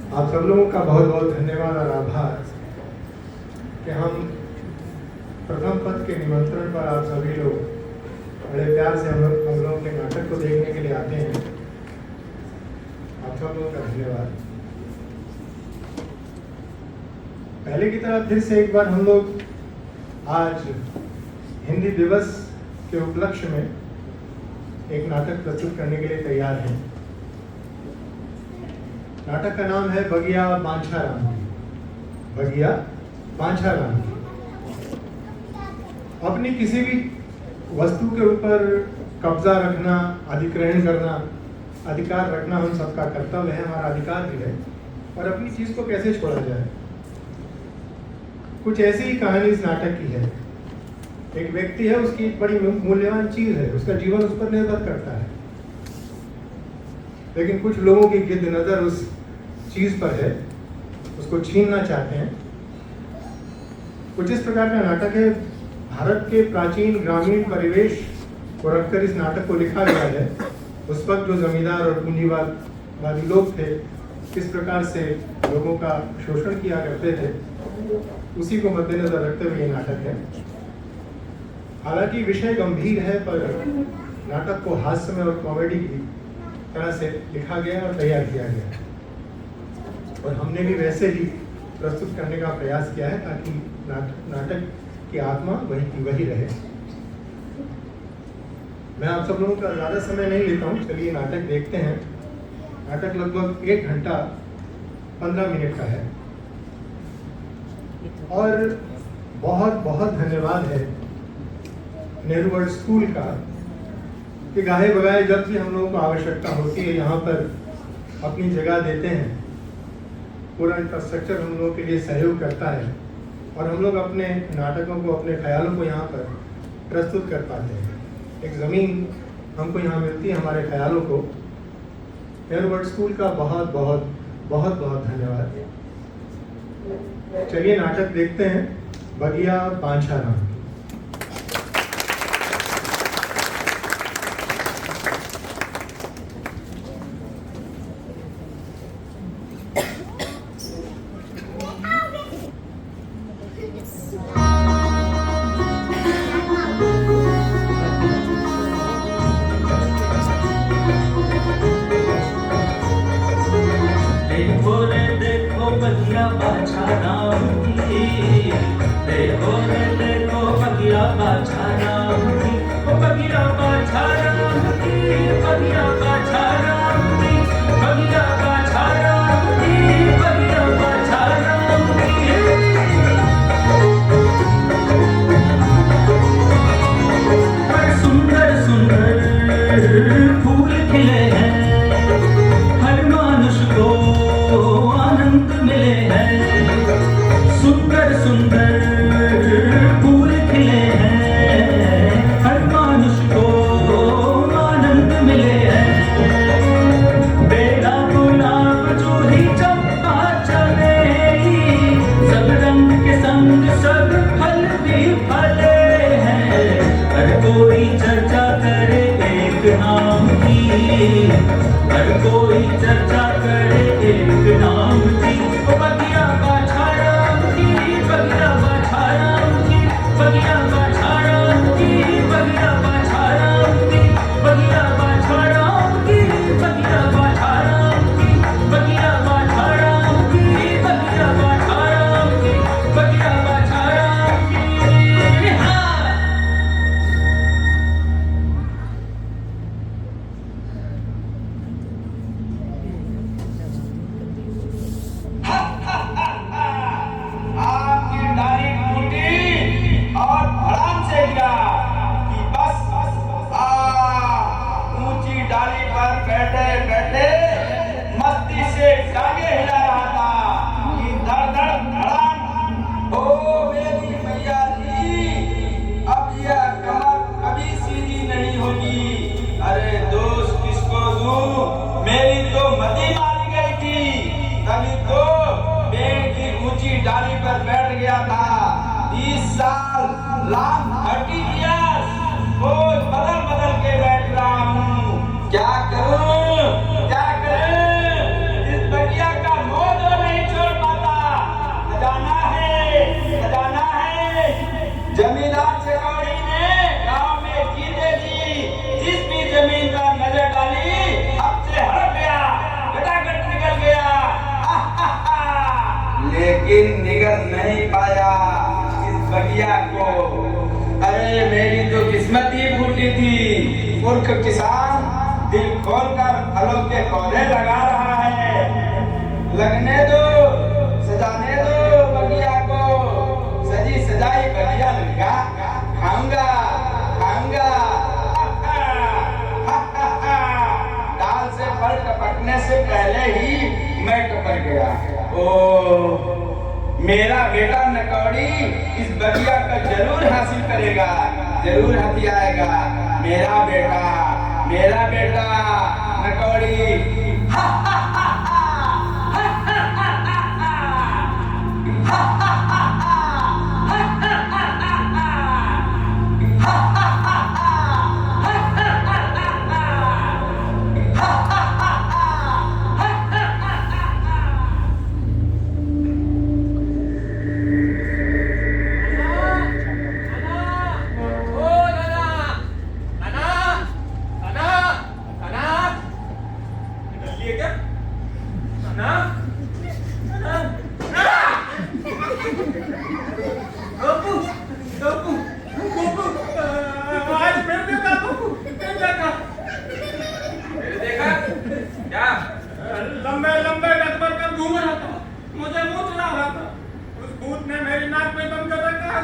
आप सब लोगों का बहुत बहुत धन्यवाद और आभार कि हम प्रथम पद के निमंत्रण पर आप सभी लोग बड़े प्यार से हम लोगों के नाटक को देखने के लिए आते हैं। आप सब लोगों का धन्यवाद। पहले की तरह फिर से एक बार हम लोग आज हिंदी दिवस के उपलक्ष्य में एक नाटक प्रस्तुत करने के लिए तैयार हैं। नाटक का नाम है बगिया बांछा राम की। बगिया बांछा राम की। अपनी किसी भी वस्तु के ऊपर कब्जा रखना, अधिग्रहण करना, अधिकार रखना हम सबका कर्तव्य है, हमारा अधिकार भी है। और अपनी चीज को कैसे छोड़ा जाए, कुछ ऐसी ही कहानी इस नाटक की है। एक व्यक्ति है, उसकी एक बड़ी मूल्यवान चीज है, उसका जीवन उस पर निर्भर करता है, लेकिन कुछ लोगों की गिद्ध नजर उस चीज पर है, उसको छीनना चाहते हैं। कुछ इस प्रकार का नाटक है। भारत के प्राचीन ग्रामीण परिवेश को रखकर इस नाटक को लिखा गया है। उस वक्त जो जमींदार और पूंजीवादी लोग थे, किस प्रकार से लोगों का शोषण किया करते थे, उसी को मद्देनजर रखते हुए ये नाटक है। हालांकि विषय गंभीर है, पर नाटक को हास्यमय और कॉमेडी की तरह से लिखा गया और तैयार किया गया, और हमने भी वैसे ही प्रस्तुत करने का प्रयास किया है ताकि नाटक की आत्मा वही की वही रहे। मैं आप सब लोगों का ज़्यादा समय नहीं लेता हूँ, चलिए नाटक देखते हैं। नाटक लगभग 1 घंटा 15 मिनट का है। और बहुत बहुत धन्यवाद है नेहरू वर्ल्ड स्कूल का कि गाहे बगाए जब भी हम लोगों को आवश्यकता होती है यहाँ पर अपनी जगह देते हैं। पूरा इंफ्रास्ट्रक्चर हम लोगों के लिए सहयोग करता है और हम लोग अपने नाटकों को, अपने ख्यालों को यहाँ पर प्रस्तुत कर पाते हैं। एक ज़मीन हमको यहाँ मिलती है हमारे ख्यालों को। नेहरू वर्ल्ड स्कूल का बहुत बहुत बहुत बहुत धन्यवाद। चलिए नाटक देखते हैं, बगिया बांछा राम। बगिया बांछा राम की, देखो रे देखो बगिया बांछा राम की, ओ बगिया बांछा राम की, बगिया बांछा राम की, बगिया बांछा राम की, बगिया बांछा राम की। पर सुंदर सुंदर फूल खिले हैं, हर मानुष को आनंद मिले हैं। सुंदर सुंदर फूल खिले हैं, बगिया को। अरे मेरी तो किस्मत ही फूटी थी। मूर्ख किसान दिल खोलकर फलों के पौधे लगा रहा है। लगने दो, सजाने दो बगिया को। सजी सजाई बगिया लगा, खाऊंगा खाऊंगा। डाल से फल टपकने से पहले ही मैं टपक गया। ओ मेरा बेटा नकौड़ी इस बगिया का जरूर हासिल करेगा, जरूर हथियाएगा। मेरा बेटा नकौड़ी। लंबे डगमग कर घूम रहा था, मुझे मुंह चुरा रहा था। उस भूत ने मेरी नाक में बंद कर रखा है,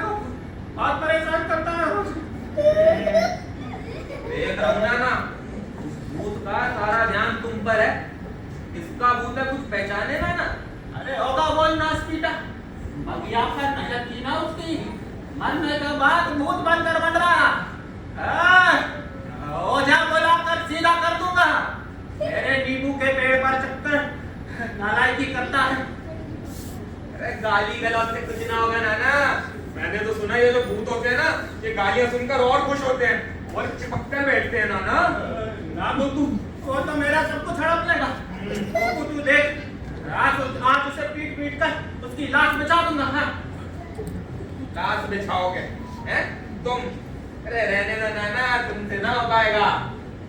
बहुत परेशान करता है रोज। देख रमना ना, उस भूत का सारा ध्यान तुम पर है। किसका भूत है कुछ पहचाने ना? अरे होगा वो नासपीटा। अभी आपका नजर थी ना उसकी, मरने के बाद भूत बनकर बन रहा। ओझा बुलाकर सीधा कर दूंगा। मेरे नींबू के पेड़ पर चक्कर नालायकी करता है। अरे गाली गलौज से कुछ ना होगा नाना। मैंने तो सुना ये जो भूत होते हैं ना, ये गालियां सुनकर और खुश होते हैं और चिपक कर बैठते हैं नाना। ना बुद्धू, वो तो मेरा सब कुछ हड़प लेगा। बुद्धू तू देख, आज उसे पीट पीट कर उसकी लाश बिछा दूंगा। हाँ, लाश बिछाओगे हैं तुम? अरे रहने दो नाना, तुमसे ना हो पाएगा।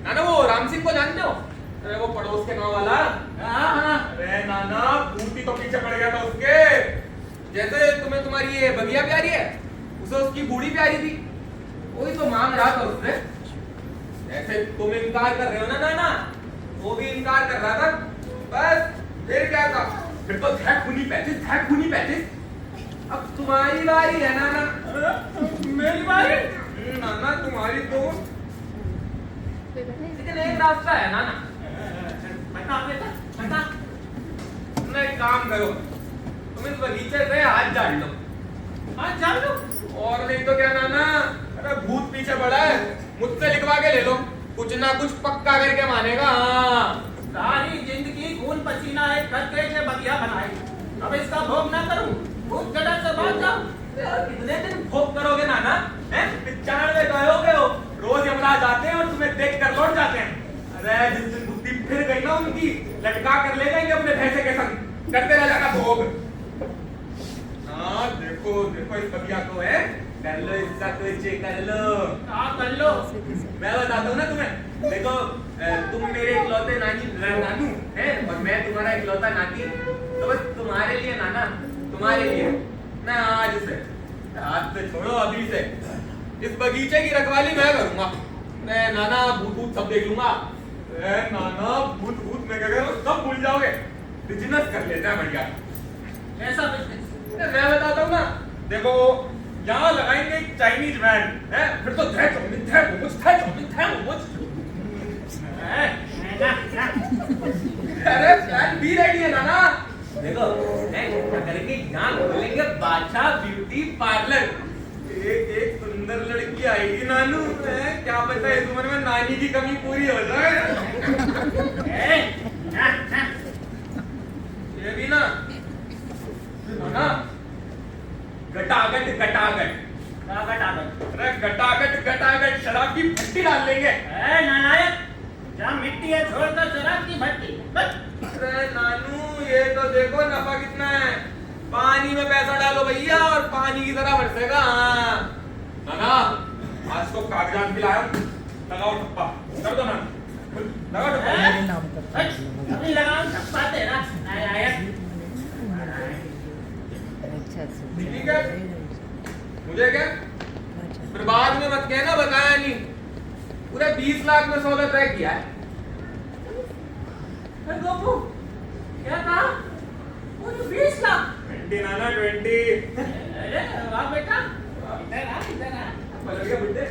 नाना वो राम सिंह को जानते हो? अरे वो पड़ोस के गांव वाला। अरे नाना भूत ही तो पीछे पड़ गया था उसके। जैसे तुम्हें तुम्हारी ये बगिया प्यारी है, उसे उसकी बूढ़ी प्यारी थी। वही तो मांग रहा था उससे। जैसे तुम इनकार कर रहे हो ना नाना, वो भी इनकार कर रहा था। बस फिर क्या था? फिर तो खूनी पैंतीस। अब तुम्हारी बारी है नाना। मेरी बारी? नाना तुम्हारी तो लेकिन एक रास्ता है नाना। बता बेटा, बता। तुम एक काम करो, तुम इस बगीचे से हाथ झाड़ लो। आज जान लो। और नहीं तो क्या नाना, अरे भूत पीछे पड़ा है, मुझसे लिखवा के ले लो। कुछ ना कुछ पक्का करके मानेगा। हाँ, सारी जिंदगी खून पसीना एक करके ये बगिया बनाई, अब इसका भोग ना करूं, भूत गड़ा से भाग जाऊं। कितने दिन भोग करोगे नाना? हैं 95 गए हो, रोज यमराज आते हैं और तुम्हें देख कर लौट जाते हैं। अरे जिस दिन बुद्धि फिर गई ना उनकी, लटका कर ले जाएंगे अपने भैंसे के संग, करते रह जाना भोग। हाँ देखो इस बगिया को है, कर लो इसका कुछ कर लो। हाँ कर लो। मैं बताता हूँ ना तुम्हें। देखो तुम मेरे इकलौते नानू हैं और मैं तुम्हारा इकलौता नाती। तो बस तुम्हारे लिए नाना, तुम्हारे लिए मैं आज से छोड़ो, अभी से इस बगीचे की रखवाली मैं करूंगा। मैं नाना भूत सब देख लूंगा। नाना भूत में क्या करो, सब भूल जाओगे। बिजनेस कर लेते हैं बढ़िया। कैसा बिजनेस? मैं बताता हूँ ना, देखो यहाँ लगाएंगे चाइनीज वैन है, फिर तो थे मोमोज। अरे प्लान भी रेडी है नाना। देखो क्या करेंगे, यहाँ खोलेंगे बादशाह ब्यूटी पार्लर। एक सुंदर लड़की आएगी नानू, क्या पता इस उम्र में नानी की कमी पूरी हो जाए। ये भी ना गटागट अरे गटागट शराब की भट्टी डाल लेंगे। नालायक, जहाँ मिट्टी है छोड़कर शराब की भट्टी। अरे नानू ये तो देखो नफा कितना है। पानी में पैसा डालो भैया और पानी की तरह बरसेगा। हाँ नाना आज तो कागजात भी लाया, लगाओ ठप्पा, कर दो ना, लगाओ ठप्पा। अभी लगाओ ठप्पा तेरा नालायक। ठीक है मुझे क्या? फिर बाद में मत कहना बताया नहीं। पूरे 20 लाख में सौदा तय किया है। अरे गोपू, क्या कहा? पूरे 20 लाख? 20 नाना 20। अरे वाह बेटा, इधर आ। बदल गया बुड्ढे।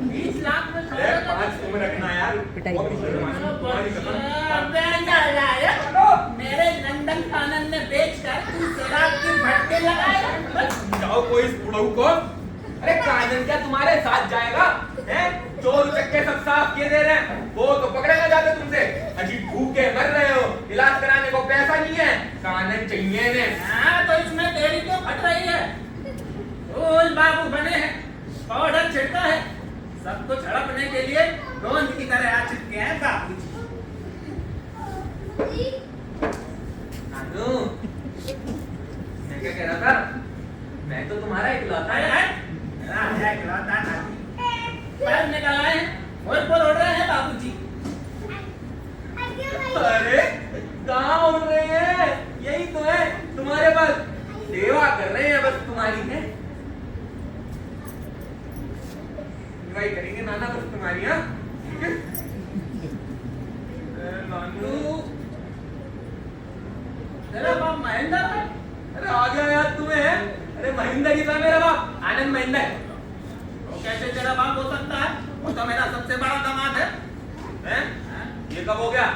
20 लाख में अरे 5 तुम रखना यार। बहुत तुम्हारी कसम। अबे नालायक, मेरे लंदन कानन ने बेचकर तू शराब की भट्टे लगाए। जाओ कोई इस बुढ़ऊ को। अरे कानन क्या तुम्हारे साथ जाएगा? हैं? चोर चक्के सब साफ किए दे रहे हैं। वो तो पकड़े ना जाते तुमसे। अजी भूखे मर रहे हो, इलाज कराने को पैसा नहीं है, कानन चाहिए ने। हाँ तो इसमें देरी क्यों फट रही है? रोज बाबू बने हैं, पाउडर छिड़का है, सब कुछ हड़पने के लिए रोज की तरह आ चुके हैं बाबू जी। नानू, मैं क्या कह रहा था? मैं तो तुम्हारा इकलौता है। पैर निकल आए हैं, बोल उड़ रहे हैं बाबूजी। अरे कहाँ उड़ रहे हैं? यही तो है तुम्हारे पास, सेवा कर रहे हैं बस तुम्हारी है। सेवा करेंगे नाना बस तुम्हारी। हाँ ठीक है नानू। तेरा बाप महेंद्र है? अरे आ गया याद तुम्हें? अरे महेंद्र ही था मेरा बाप, आनंद महेंद्र। वो कैसे तेरा बाप हो सकता है? वो तो मेरा सबसे बड़ा दामाद है। हैं? ये कब हो गया?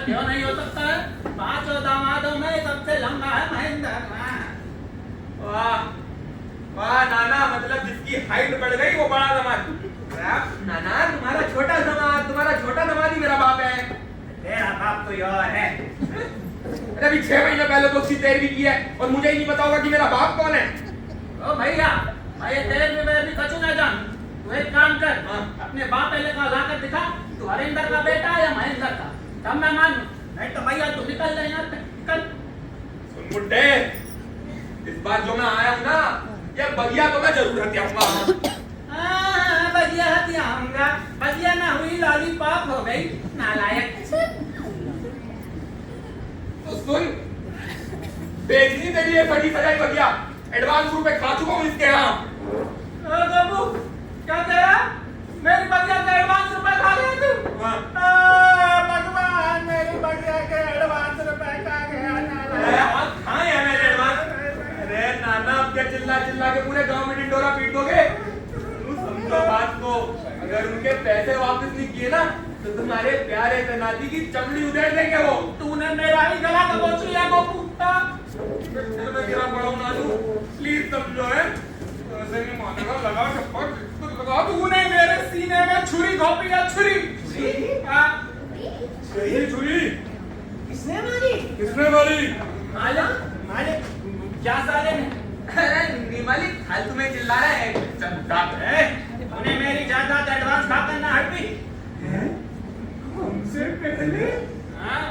क्यों नहीं हो सकता है? 5 दामादों में सबसे लंबा है महेंद्र। वाह वाह नाना, मतलब जिसकी हाइट बढ़ गई वो बड़ा दामाद। नाना तुम्हारा छोटा दामाद ही मेरा बाप है। तेरा बाप कोई और है। अरे अभी 6 महीने पहले तो उसकी तेरहवीं की है और मुझे ही नहीं पता होगा कि मेरा बाप कौन है। ओ भैया, भाई तेरे में मैं भी कछु ना जान। तू एक काम कर, हाँ। अपने बाप पहले का लाकर दिखा, तू हरिंदर का बेटा है या महेंद्र का, तब मैं मानूं। नहीं तो भैया तू निकल जा यहाँ से, निकल। सुन बुड्ढे, इस बार जो मैं आया हूँ ना, ये बगिया तो मैं जरूर हत्याऊंगा। हाँ, बगिया हत्याऊंगा। बगिया ना हुई लॉलीपॉप हो गई, नालायक। तो सुन, बेचनी तेरी ये बड़ी सजाई बगिया, एडवांस रुपए खा चुका हूँ इसके यहाँ। ओ बाबू, क्या कह रहा? मेरी बगिया के एडवांस रुपए खा गया तू? हाँ। भगवान, मेरी बगिया के एडवांस रुपए खा गया, नालायक। कहाँ है मेरे एडवांस? अरे नाना, अब क्या चिल्ला के पूरे गांव में ढिंढोरा पीट दोगे? तू समझो बात को, अगर उनके पैसे वापस नहीं किए ना तो तुम्हारे प्यारे तनाती की चमड़ी उधेड़ देंगे वो। तूने मेरा ही गला दबोच लिया गोपू। मैं गिरा पड़ा हूँ नानू, प्लीज समझो है। ऐसे नहीं मानेगा, लगा चप्पल लगा। तूने मेरे सीने में छुरी घोंपी है, छुरी। हाँ। छुरी किसने मारी? किसने मारी? मालिक क्या साले ने? अरे नहीं मालिक, फालतू में चिल्ला रहा है। तूने मेरी जायदाद एडवांस खाकर ना हड़पी? हमसे पहले? हाँ,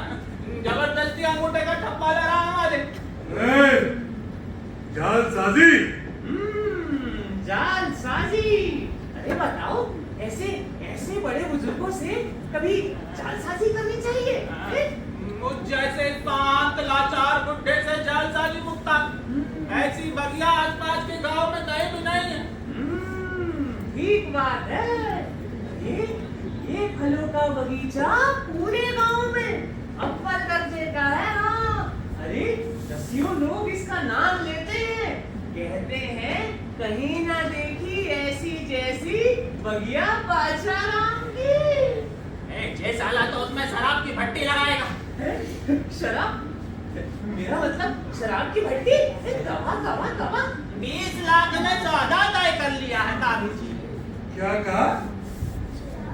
जबरदस्ती अंगूठे का ठप्पा लगा हमारे। जालसाजी। जालसाजी। अरे बताओ, ऐसे बड़े बुजुर्गों से कभी जालसाजी करनी चाहिए? मुझ जैसे शांत लाचार बुड्ढे से जालसाजी मुक्ता ऐसी बगिया आसपास के गांव में कहीं भी नहीं है। ठीक बात है। ये फलों का बगीचा पूरे गांव में अव्वल दर्जे का है। हाँ, अरे दसियों लोग इसका नाम लेते हैं, कहते हैं कहीं ना देखी ऐसी जैसी बगिया बादशाह राम की। जे साला तो उसमें शराब की भट्टी लगाएगा। शराब? मेरा मतलब शराब की भट्टी? दवा दवा दवा। 20 लाख में सौदा तय कर लिया है बाबूजी। क्या कहा?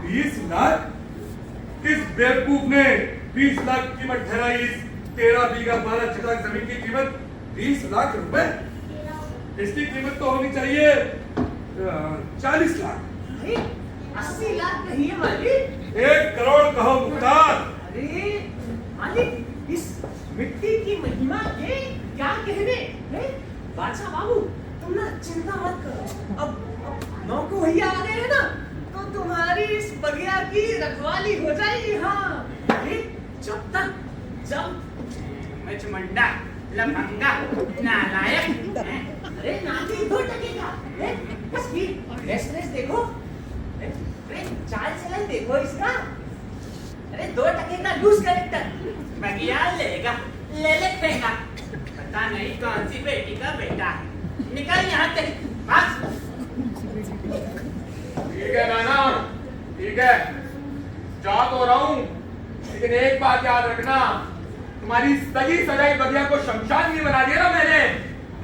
20 लाख? किस बेवकूफ ने 20 लाख कीमत ठहराई? इस 13 बीघा 12 चकाक जमीन की कीमत 20 लाख रुपए? इसकी कीमत तो होनी चाहिए 40 लाख। 80 लाख कहिए मालिक। 1 करोड़ कहो मुख्तार। अरे मालिक, इस मिट्टी की महिमा के क्या कहने हैं? बादशाह बाबू, तुम ना चिंता मत करो। अब नौको भैया आ गए हैं ना, तो तुम्हारी इस बगिया की रखवाली हो जाएगी। हाँ, अरे जब मचमंडा, लफंगा, नालायक। अरे नाती 2 टके का है? इसकी ड्रेस देखो, अरे चाल चलन देखो इसका। अरे 2 टके का लूज कलेक्टर बगिया लेगा, ले फेंका। पता नहीं कौन सी बेटी का बेटा है। निकल यहाँ से, बस। ठीक है नाना, ठीक है, जा तो रहा हूँ, लेकिन एक बात याद रखना, तुम्हारी सगी सजाई बगिया को शमशान नहीं बना दिया ना मैंने,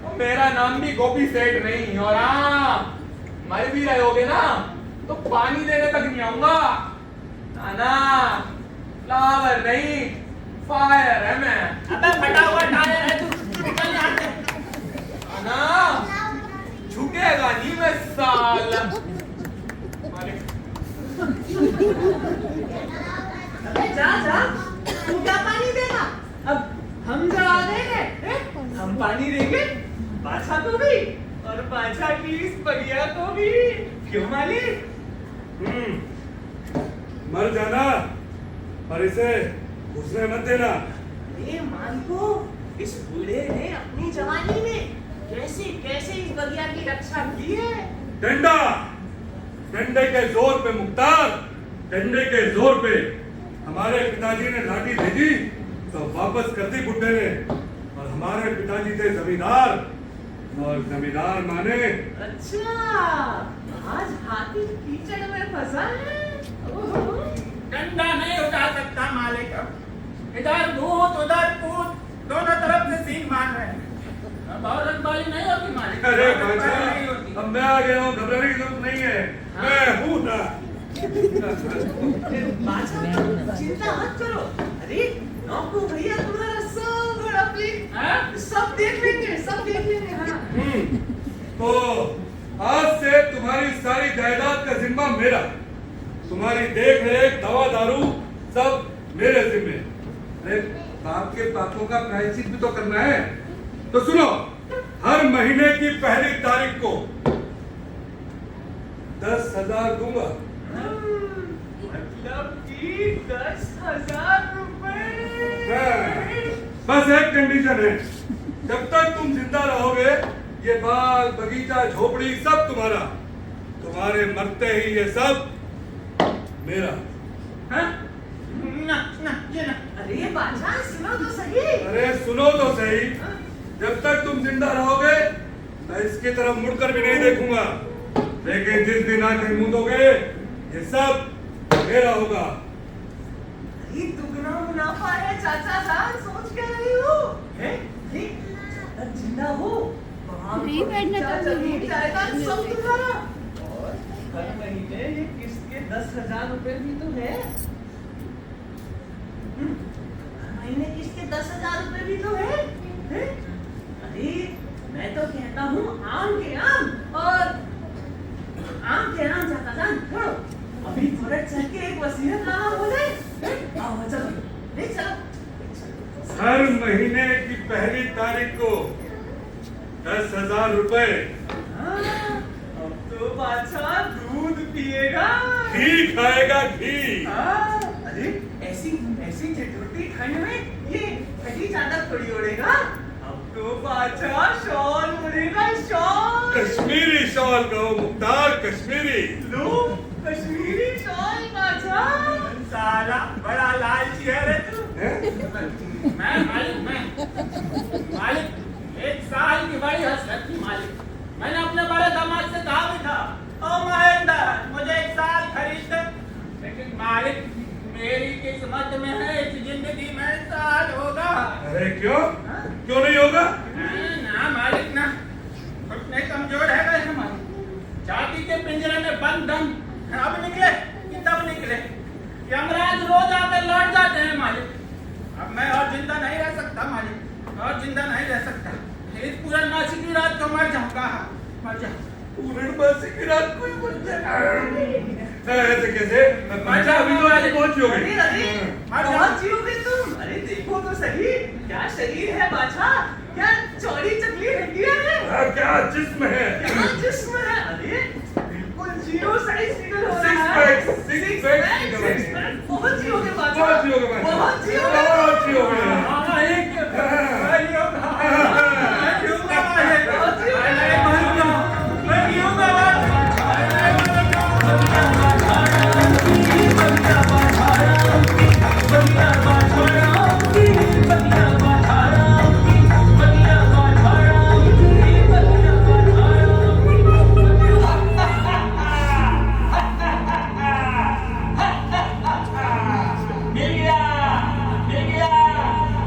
तो मेरा नाम भी गोपी सेठ नहीं। और हाँ, मर भी रहे होगे ना तो पानी देने तक नहीं आऊंगा। नाना, फ्लावर नहीं, फायर है मैं। अबे फटा हुआ टायर है तू, निकल यहाँ से। नाना, झुकेगा नहीं मैं साला। मालिक, अबे जा, तू क्या पानी देगा? अब हम जवा देंगे, हम पानी देंगे बादशाह को भी और बादशाह की इस बगिया को भी। क्यों मालिक? मर जाना, पर इसे घुसने मत देना। ये मालिको, इस बूढ़े ने अपनी जवानी में कैसे कैसे इस बगिया की रक्षा की है। डंडा, डंडे के जोर पे मुख्तार, डंडे के जोर पे हमारे पिताजी ने लाठी भेजी तो वापस कर दी बुड्ढे ने। और हमारे पिताजी थे जमींदार, और जमींदार माने। अच्छा, आज हाथी कीचड़ में फंसा है। ओहो। डंडा नहीं उठा सकता मालिक। इधर भूत उधर पूत, दोनों तरफ से सींग मार रहे हैं। अब और रंगबाली नहीं होती मालिक। अरे नहीं बादशाह, होती। अब मैं आ गया हूँ, घबराने की जरूरत नहीं है, मैं हूँ ना। बादशाह, चिंता मत करो। अरे नौकू भैया तुम्हारा सब बड़ा प्लेट हाँ? सब देख लेंगे, सब देख लेंगे। हाँ। तो आज से तुम्हारी सारी जायदाद का जिम्मा मेरा, तुम्हारी देख रेख, दवा दारू सब मेरे जिम्मे। अरे बाप के पापों का प्रायश्चित भी तो करना है। तो सुनो, हर महीने की पहली तारीख को 10,000 दूंगा। मतलब कि 10,000 रुपए। बस एक कंडीशन है, जब तक तुम जिंदा रहोगे ये बाग बगीचा झोपड़ी सब तुम्हारा, तुम्हारे मरते ही ये सब मेरा। हाँ? ना, ये ना। अरे बादशाह सुनो तो सही। अरे सुनो तो सही, जब तक तुम जिंदा रहोगे मैं इसकी तरफ मुड़कर भी नहीं देखूंगा, लेकिन जिस दिन आंखें मूंदोगे ये सब मेरा होगा। ये दुगना मुनाफा है चाचा जान, सोच क्या रही हो? हैं? ये जब जिंदा हो वहाँ नहीं बैठना बगीचा, तो जमीन, नहीं। जायदाद सब तुम्हारा। और हर महीने ये किस्त के 10,000 रुपए भी तो है। हर महीने किस्त के 10,000 रुपए भी तो है। हैं? अरे मैं तो कहता हूँ आम के आम और आम के आम चाचा जान छोड़ो, अभी थोड़ा चल के एक वसीयत नामा हो जाए। हैं? आओ चलो, नहीं चलो। हर महीने की पहली तारीख को 10,000 रुपए। हाँ, अब तो बादशाह दूध पिएगा। घी खाएगा, घी। हाँ, अरे ऐसी ऐसी ठिठुरती ठंड में ये फटी चादर थोड़ी ओढ़ेगा। अब तो बादशाह शॉल ओढ़ेगा, शॉल। कश्मीरी शॉल कहो मुख्तार, कश्मीरी। लो कश्मीरी शॉल बादशाह। साला बड़ा लालची है रे तू। हैं? मैं मालिक एक साल की बड़ी हसरत थी मालिक। मैंने अपने बड़े दामाद से कहा भी था, ओ महेंद्र मुझे एक साल खरीद दे, लेकिन मालिक मेरी किस्मत में है इस जिंदगी में साल होगा। अरे क्यों, क्यों नहीं होगा? ना मालिक ना, घुटने कमजोर है गए हमारे। छाती के पिंजरे में बंद दम अब निकले कि तब निकले। यमराज रोज आकर लौट जाते हैं मालिक। अब मैं और जिंदा नहीं रह सकता मालिक, और जिंदा नहीं रह सकता। इस पूर्णमासी की रात को मर जाऊंगा, मर जाऊंगा। पूर्णमासी की रात को ही मर जाएगा। ऐसे कैसे? अच्छा अभी तो आज पहुंच अरे जाओगे। अरे बहुत जियोगे तुम। अरे देखो तो सही, क्या शरीर है बादशाह, क्या चौड़ी चकली हड्डियां हैं, क्या जिस्म है। क्या जिस्म है। अरे बिल्कुल जीरो साइज फिगर हो रहा Six है। pack, six pack निकल रहे हैं। Six pack, बहुत जियोगे बादशाह, बहुत जियोगे बादशाह। बहुत जियोगे। बहुत जियोगे। मालिक, भाइयों, भाइयों, भाइयों, बहुत जियोगे।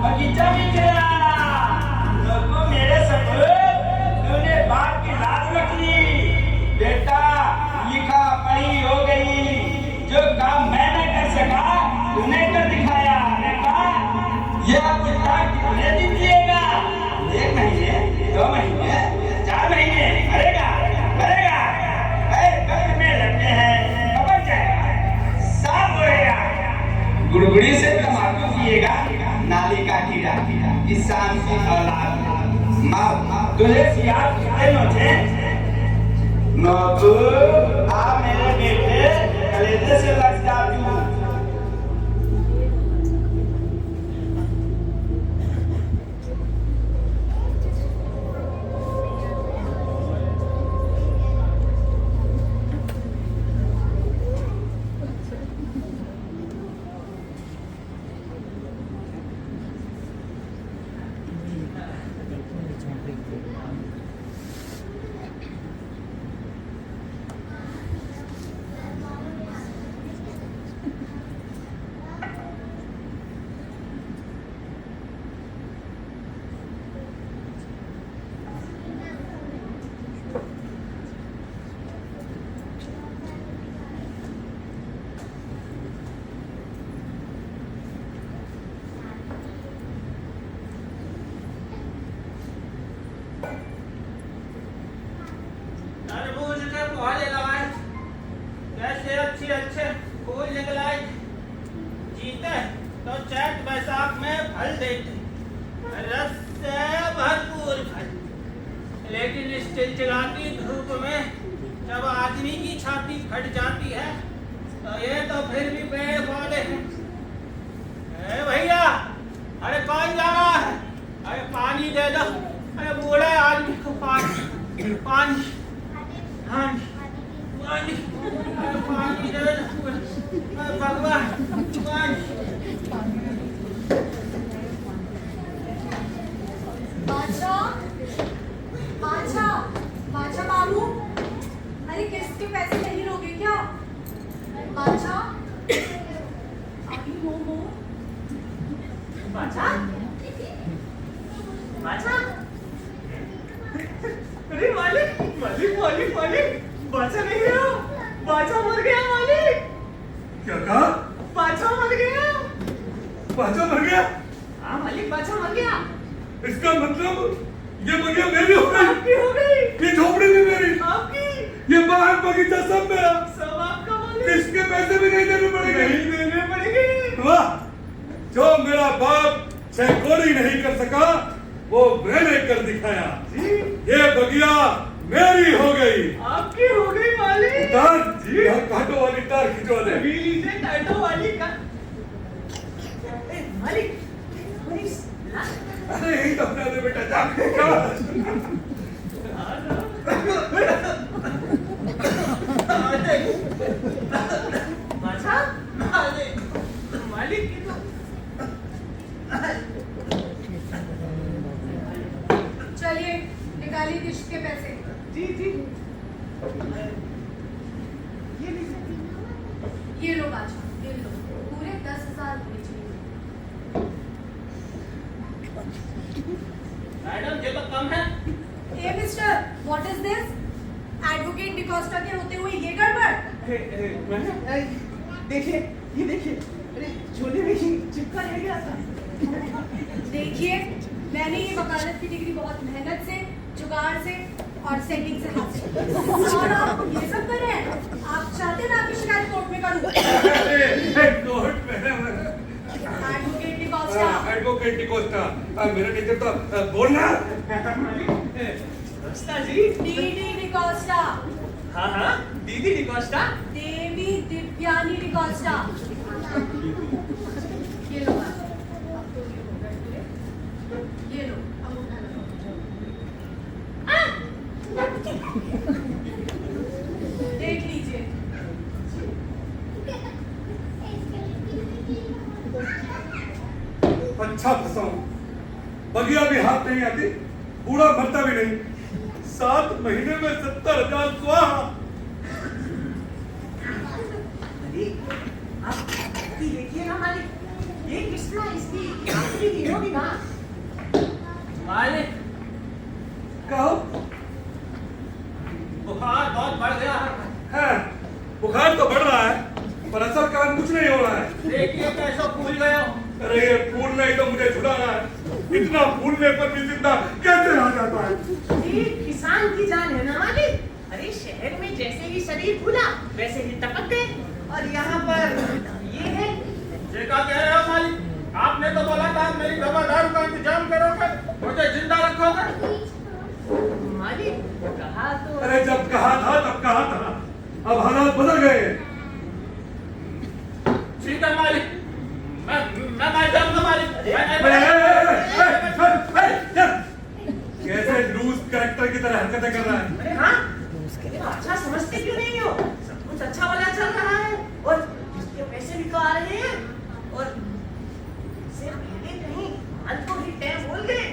बगीचा भी तेरा। लोगों मेरे सपूत, तूने बाप की लाज रख ली। बेटा लिखा पढ़ी हो गई, जो काम मैं न कर सका तूने कर दिखाया। बेटा ये कुत्ता कितने दिन जिएगा? 1 महीने, 2 महीने, 4 महीने मरेगा, मरेगा। गर्भ में लगते हैं कबर जाएगा, सांप उड़ेगा, गुड़गुड़ी से तम्बाकू पिएगा, नाली का कीड़ा, किसान की औलाद। माँ तुझे सियार कितने नोचे? नोटू आ मेरे बेटे, कलेजे से लग जा तू। तरबूज के पौधे लगाए, कैसे अच्छे अच्छे फूल निकलाए। जीते तो चैत बैसाख में फल देते, रस से भरपूर फल। लेकिन इस चिलचिलाती धूप में जब आदमी की छाती फट जाती है तो ये तो फिर भी पेड़ पौधे हैं। अरे भैया, अरे कौन जा रहा है? अरे पानी दे दो। अरे बूढ़े आदमी को पानी पानी पानी पानी, अरे पानी दे दो। अरे भगवान पानी। बादशाह, बादशाह, बादशाह बाबू, अरे किसके पैसे नहीं लोगे क्या? बादशाह, अभी हो बादशाह, बादशाह, अरे मालिक, मालिक, मालिक, मालिक, बादशाह नहीं गया, बादशाह मर गया मालिक। क्या कहा? बादशाह मर गया। बादशाह मर गया? हाँ मालिक, बादशाह मर गया। इसका मतलब ये बगिया मेरी हो गई, आपकी हो गई, ये झोपड़ी भी मेरी, आपकी, ये बाहर बगीचा सब मेरा। सब आपका मालिक। इसके पैसे भी नहीं देने पड़ेंगे। नहीं देने पड़ेंगे। वाह, जो मेरा बाप सैकोड़ी नहीं कर सका वो मैंने कर दिखाया। जी, ये बगिया मेरी हो गई। आपकी हो गई मालिक। तार जी, कांटों वाली तार खिंचवा दे। अभी लीजिए कांटों वाली का। ए, मालिक, मालिक, ला। अरे यही तो अपना दे बेटा, जा। बादशाह, मालिक की तो चलिए निकालिए किश्त के पैसे। जी जी, ये लीजिए। ये लो बादशाह, ये लो, पूरे 10,000 होने चाहिए। मैडम ये तो कम है। ए mister, what is this? Advocate D'Costa के होते हुए ये गड़बड़? देखिए, ये देखिए, अरे झोले में ही चिपका रह गया था। देखिए, मैंने ये वकालत की डिग्री बहुत मेहनत से, जुगाड़ से और सेटिंग से हासिल, और आप ये सब कर रहे हैं? आप चाहते हैं मैं आपकी शिकायत कोर्ट में करूं? कोर्ट में एडवोकेट डिकोस्टा, एडवोकेट डिकोस्टा, मेरा टीचर तो बोलना। डिकोस्टा जी। डीडी डिकोस्टा, हाँ हाँ, दीदी डिकोस्टा। देवी दिव्यानी डिकोस्टा। ये लो बादशाह, आपको ये हो गए पूरे। ये लो, अंगूठा लगाओ। देख लीजिए। अच्छा फंसाऊं, बगिया भी हाथ नहीं आती, बूढ़ा मरता भी नहीं, 7 महीने में 70,000 स्वाहा। अरे आप देखिए ना मालिक, ये किस्सा इसकी आखिरी की हो हो कि कहाँ? मालिक कहो बुखार बहुत बढ़ गया है। है, बुखार तो बढ़ रहा है पर असर कारण कुछ नहीं हो रहा है। देखिए कैसा फूल गया हूँ। अरे ये फूलना ही तो मुझे छुड़ाना है। इतना फूलने पर भी जिंदा कैसे रह जाता है? ये किसान की जान है ना मालिक। अरे शहर में जैसे ही शरीर फूला वैसे ही टपक गए और यहाँ पर ये है। ये क्या कह रहे हो मालिक? आपने तो बोला था मेरी दवा दारू का इंतजाम करोगे, मुझे जिंदा रखोगे। मालिक कहा तो अरे जब कहा था तब कहा था, अब हालात बदल गए। ठीक है मालिक, मैं मर जाऊंगा मालिक। कैसे लूज कैरेक्टर की तरह हरकतें कर रहा है? अरे हाँ, तो अच्छा समझते क्यों नहीं हो? सब कुछ अच्छा वाला चल रहा है और इसके पैसे भी तो आ रहे हैं और सिर्फ पहले कहीं अंत को भी तय बोल गए।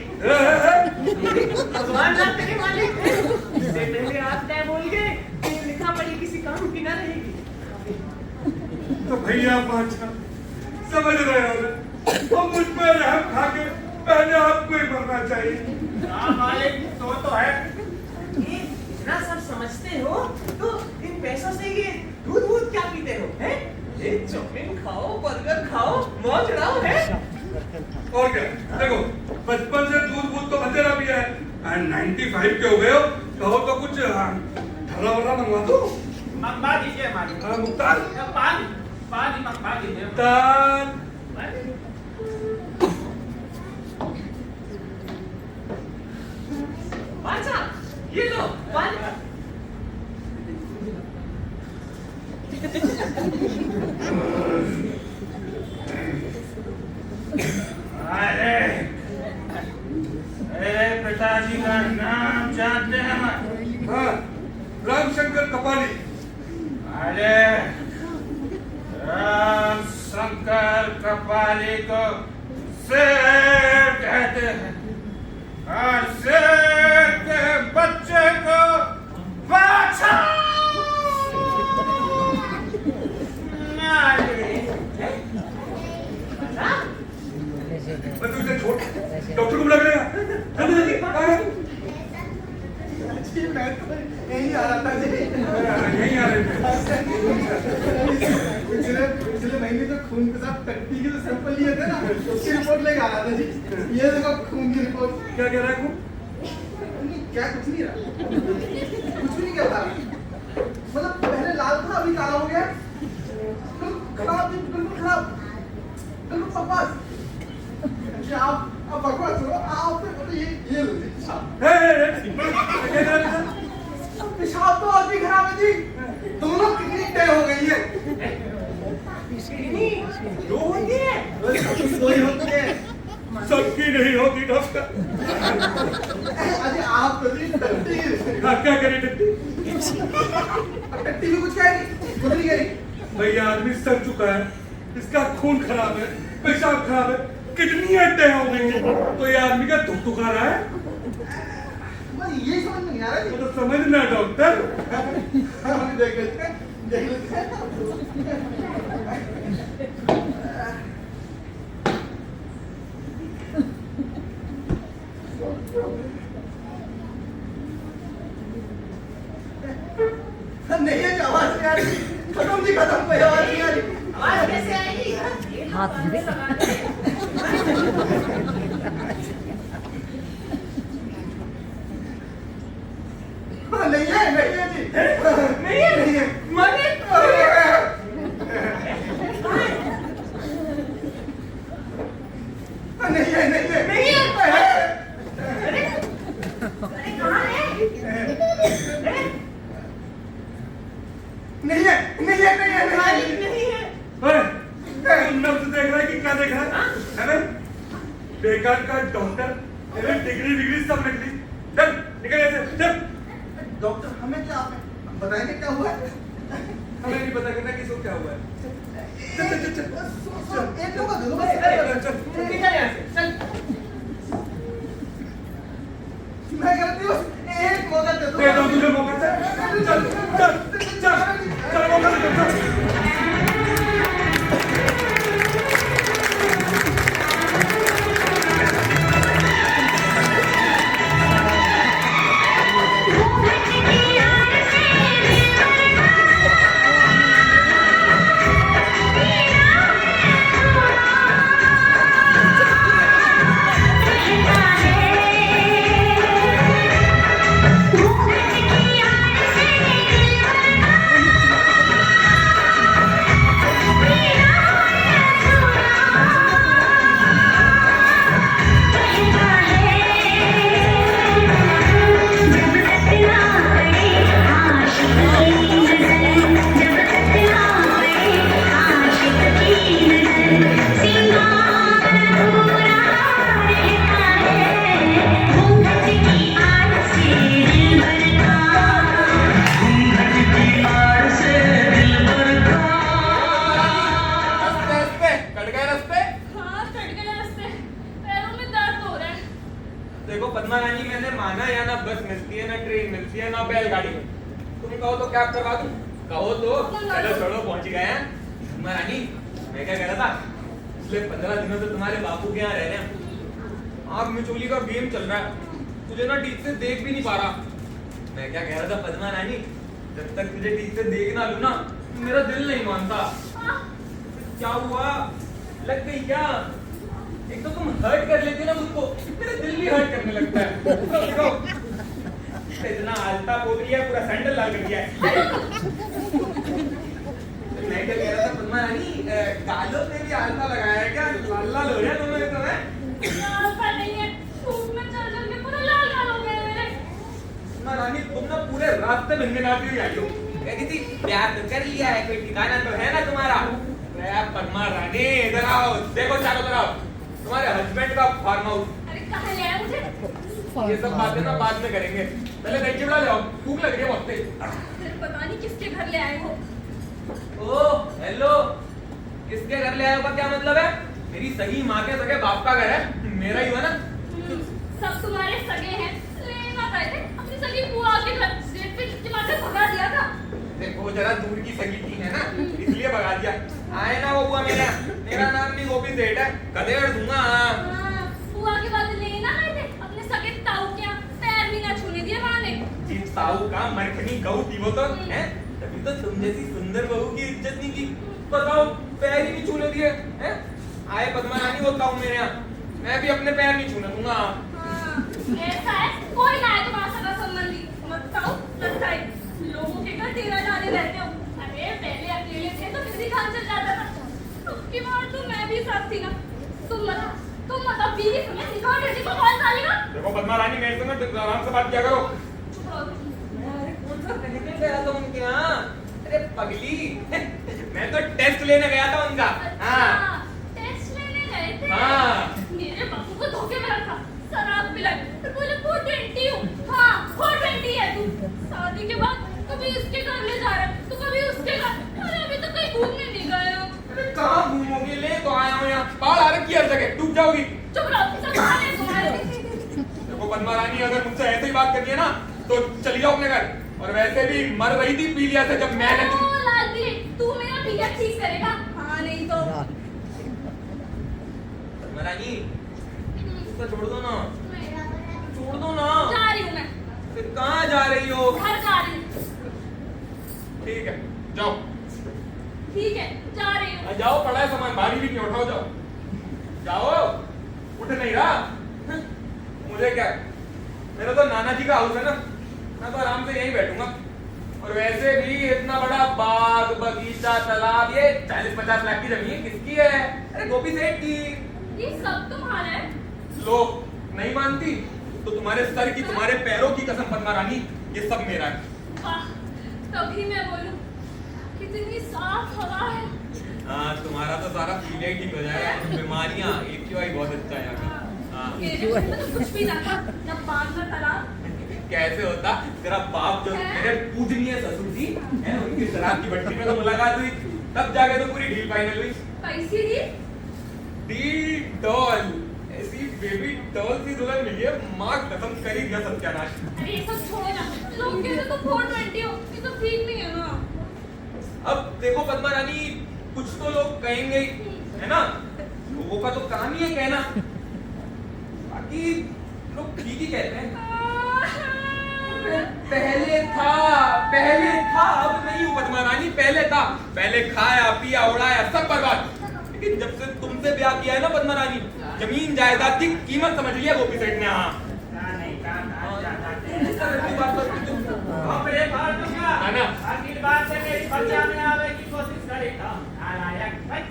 भगवान ना करे मालिक, इससे पहले आप तय बोल गए कि लिखा पड़ी किसी काम की ना रहेगी। तो भैया बादशाह समझ रहे हो ना? हम मुझ पर रहम खा के पहले आपको ही मरना चाहिए। हाँ मालिक, तो है। ये इतना सब समझते हो तो इन पैसों से ये दूध वूध क्या पीते हो हैं? ये चाउमीन खाओ, बर्गर खाओ, मौज उड़ाओ है। और क्या? देखो बचपन से दूध वूध तो बंदेरा पिया है एंड 95 के हो गए हो, कहो तो कुछ ठर्रा वर्रा मंगवा दो। मंगवा दीजिए मालिक। मुख्तार पानी मंगवा दीजिए। मुख्तार अच्छा ये लो पानी। अरे पिताजी का नाम जानते हैं? हाँ, रामशंकर कपाली। अरे राम शंकर कपाली को शेर कहते हैं और शेर के बच्चे को बाछा। मैं तुझे छोड़ डॉक्टर को बुला के लेगा। मैं तो यहीं आ रहा था जी। यहीं आ रहे थे। पिछले महीने जो खून के साथ टट्टी के सैंपल लिए थे ना, उसकी रिपोर्ट लेके आ रहा था जी। ये देखो खून की रिपोर्ट। क्या कह रहा है खून? क्या कुछ नहीं रहा, कुछ भी नहीं कहता। मतलब पहले लाल था अभी काला हो गया। खराब, बिल्कुल खराब, बिल्कुल बकवास। आप बकवास करो, आप ये लो जी। पेशाब तो और भी खराब है जी। दोनों किडनी तय हो गई है। दो होती है। कोई होती है, सबकी नहीं होती डॉक्टर। अरे आप तो जी टट्टी। हाँ, क्या करें टट्टी? टट्टी भी कुछ कहेगी, कुछ नहीं कहेगी। भैया आदमी सड़ चुका है, इसका खून खराब है, पेशाब खराब है, किडनी तय हो गई है, तो ये आदमी का दुख दुखा रहा है। ये समझ में नहीं आ रहा जी। तो समझना डॉक्टर। हम देख लेते हैं, देख लेते हैं। नहीं है आवाज नहीं आ रही, खत्म जी खत्म, कोई आवाज नहीं आ रही। आवाज कैसे आएगी? हाथ में लगा दे। नहीं है जी, नहीं है माने नहीं है नहीं है। अरे कहाँ है? नहीं है मालिक नहीं है। तुम नब्ज देख रहा है कि क्या देख रहा है ना? बेकार का डॉक्टर, डिग्री सब निकली। चल निकल ऐसे, चल। डॉक्टर हमें क्या बताएंगे क्या हुआ है? हमें नहीं पता करना किसको क्या हुआ है। चल एक मौका दे दो बस। चल निकल यहाँ से, चल। मैं कहती हूँ एक मौका दे दो। दे दो तुझे मौका। चल चल चल चल चल मौका दे दो, चल। देखो पद्मा रानी, मैंने माना या ना बस मिलती है, ना ट्रेन मिलती है, ना बैलगाड़ी। तुम कहो तो कैब करवा दूं, कहो तो चलो छोड़ो पहुंच गए हैं। पद्मा रानी, मैं क्या कह रहा था, पिछले 15 दिनों से तुम्हारे बापू के यहाँ रह रहे हैं, आग मिचोली का गेम चल रहा है, तुझे ना ठीक से देख भी नहीं पा रहा। मैं क्या कह रहा था पद्मा रानी, जब तक तुझे ठीक से देख ना लूं ना, मेरा दिल नहीं मानता। क्या हुआ, लग गई क्या? एक तो तुम हर्ट कर लेती ना मुझको, मेरा दिल भी हर्ट करने लगता है। इतना आलता बोल रही है, पूरा सैंडल लाल कर दिया है। मैं क्या कह रहा था पद्मा रानी, गालों पे भी आलता लगाया है क्या? लाल लाल हो रहा है दोनों एकदम है? नहीं है, धूप में चल चल के पूरा लाल लाल हो गया मेरे। पद्मा रानी, तुम ना पूरे रास्ते भिनभिनाती हुई आई हो। कहती थी प्यार तो कर लिया है, कोई ठिकाना तो है ना तुम्हारा? पद्मा रानी इधर आओ, देखो चारों तरफ तुम्हारे हस्बैंड का फार्म हाउस। अरे कहाँ ले आया मुझे? ये सब बातें ना बाद में करेंगे, पहले दही चिवड़ा ले आओ, भूख लग रही है बहुत तेज। फिर पता नहीं किसके घर ले आए हो। ओ हेलो, किसके घर ले आए हो का क्या मतलब है? मेरी सगी माँ के सगे बाप का घर है, मेरा ही हुआ ना। सब तुम्हारे सगे हैं, लेना गए थे अपनी सगी बुआ के घर, गेट पे चिपचिपा के भगा दिया था। देखो जरा दूर की सगी थी है ना, इसलिए भगा दिया। आए ना वो बुआ मेरा, मेरा नाम नहीं गोपी सेठ है, गधेड़ दूंगा। हाँ, बुआ के बाद लेना गए थे अपने सगे ताऊ के यहाँ, पैर भी ना छूने दिए माँ ने। जी ताऊ का मरखनी गऊ थी वो तो, हैं? तभी तो तुम जैसी सुंदर बहू की इज्जत नहीं की। बताओ, पैर ही नहीं छूने दिए, हैं? आए पद्मा रानी वो ताऊ मेरे यहाँ, मैं भी अपने पैर नहीं छूने दूंगा। हाँ, ऐसा है, कोई ना है तुम्हारा सगा संबंधी, मत ताऊ, लगता है लोगों के घर तेरा जाने रहते हो। अरे पहले अकेले थे तो किसी घर चल जाता था, उसके बाद तो मैं भी साथ थी ना। तुम मतलब बीवी तुम्हें सिखा बेटी को कौन डालेगा? देखो पद्मा रानी, मेरे से ना आराम से बात किया करो। चुप रहो तुम। अरे कौन सा पहले गया था उनके यहाँ? अरे पगली, मैं तो टेस्ट लेने गया था उनका। हाँ टेस्ट लेने गए थे? हाँ। मेरे बापू को धोखे में रखा, शराब पिलाई, फिर बोले 420 हूँ। हाँ 420 है तू। शादी के बाद कभी इसके घर ले जा रहा है, तो कभी उसके घर। अरे अभी तो कहीं घूमने नहीं गए हो। अरे कहाँ घूमोगे, ले तो आया हूँ यहाँ, बाढ़ आ रखी है हर जगह, डूब जाओगी। चुप रहो, सब खाने तुम्हारे। देखो पद्मा रानी, अगर मुझसे ऐसे ही बात करनी है ना, तो चली जाओ अपने घर। और वैसे भी मर रही थी पीलिया से जब मैंने तुम। ओ लाल पीले, तू मेरा पीलिया ठीक करेगा? हाँ नहीं तो। पद्मा रानी, इसको छोड़ दो ना, छोड़ दो ना। जा रही हूँ मैं। फिर कहाँ जा रही हो? घर जा रही हूँ। ठीक है जाओ। ठीक है जा रही हूँ। जाओ, पड़ा है सामान, भारी भी नहीं, उठाओ जाओ। जाओ, उठ नहीं रहा। मुझे क्या, मेरा तो नाना जी का हाउस है ना, मैं तो आराम से यहीं बैठूंगा। और वैसे भी इतना बड़ा बाग बगीचा तालाब, ये 40-50 लाख की जमीन किसकी है? अरे गोपी सेठ की। ये सब तुम्हारा है? लो, नहीं मानती तो तुम्हारे सर की, तुम्हारे पैरों की कसम पद्मा रानी, ये सब मेरा है। वाह, तभी मैं बोलूं, कितनी साफ हवा है। हाँ, तुम्हारा तो सारा पीलिया ही ठीक हो जाएगा, बीमारियां एक की बहुत अच्छा है यहाँ का। हाँ। मेरे घर में तो कुछ भी ना था, जब बाग में तालाब। कैसे होता, तेरा बाप जो मेरे पूजनीय ससुर जी है, उनकी शराब की भट्टी में तो मुलाकात हुई, तब जाके तो पूरी डील फाइनल हुई। कैसी थी? डी डॉल, ऐसी बेबी डॉल सी दुल्हन मिली है, माँ कसम करी दिया सत्यानाश। अरे ये सब छोड़ो ना, लोग कहते तो 420 हो, ये तो ठीक नहीं है ना। अब देखो पद्मा रानी, कुछ तो लोग कहेंगे है ना, लोगों का तो काम ही है कहना, बाकी लोग ठीक ही कहते हैं। पहले था, अब नहीं हूँ पद्मा रानी, पहले था, पहले खाया पिया उड़ाया सब बर्बाद। लेकिन जब से तुमसे ब्याह किया है ना पद्मा रानी, जमीन जायदाद की कीमत समझ लिया गोपी सेठ ने। हाँ आखिर बात से मेरी बच्चा में आवे की कोशिश करेगा। नालायक भाई,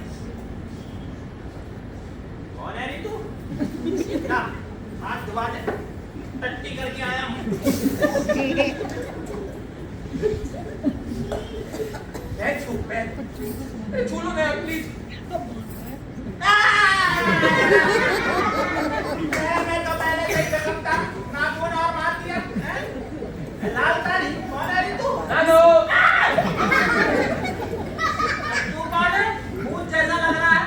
कौन है रे तू? ना हाथ दबा दे, टट्टी करके आया हूँ। छू लो ना प्लीज। मैं तो पहले से ही था, नाखून और मार दिया। लाल तारी, कौन है रे तू? हेलो, तू कौन है? भूत जैसा लग रहा है।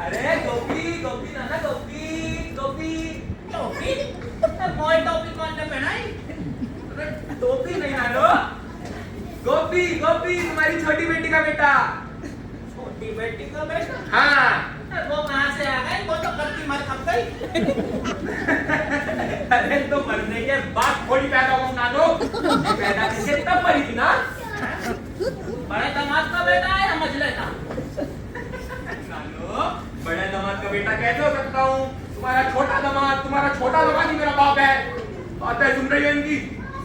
अरे गोपी, गोपी नाना, गोपी गोपी। तो टोपी? मोए टोपी कौन ने पहनाई? अरे टोपी नहीं नानो, गोपी गोपी तुम्हारी छोटी बेटी का बेटा। छोटी बेटी का बेटा? हाँ वो कहाँ से आ गई? वो तो करती मर खप गई। अरे तो मरने के बाद थोड़ी पैदा हुआ नानो, पैदा करके तब मरी थी ना। बड़े दामाद का बेटा है या मझले का? नानो बड़े दामाद का बेटा कैसे हो सकता हूँ? तुम्हारा छोटा दामाद ही मेरा बाप है। बातें सुन रही है इनकी?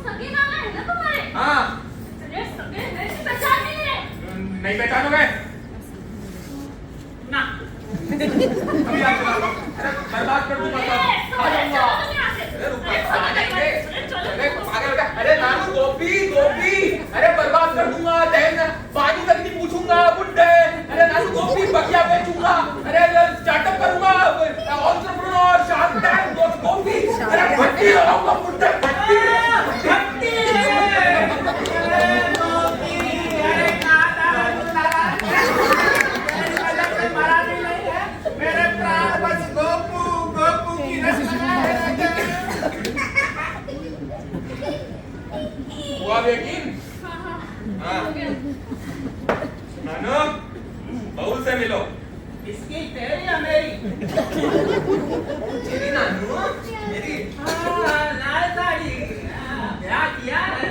सगे नाना है ना तुम्हारे? हाँ अरे सगे है कि पहचान नहीं रहे? नहीं पहचानोगे? ना अभी आप चला लो। अरे बर्बाद कर दूंगा सब। आ जाऊंगा। अरे रुको, आ जाएंगे। अरे पागल क्या? अरे नानू गोपी गोपी, अरे बर्बाद कर दूंगा। दहेज बाजू तक नहीं पूछूंगा बुड्ढे। अरे नानू गोपी बकिया बेचूंगा। अरे स्टार्टअप करूंगा और शार्क टैंक गोपी। अरे भट्टी लगाऊंगा बुड्ढे, भट्टी। भट्टी। अरे गोपी, अरे काला मरा भी नहीं है। मेरे प्राण बस गोपू गोपू की रस लगाए रहते हैं। हुआ यकीन? हाँ नानू बहू से मिलो। इसकी तेरी या मेरी? मेरी नानू मेरी। लाल साड़ी, क्या किया है?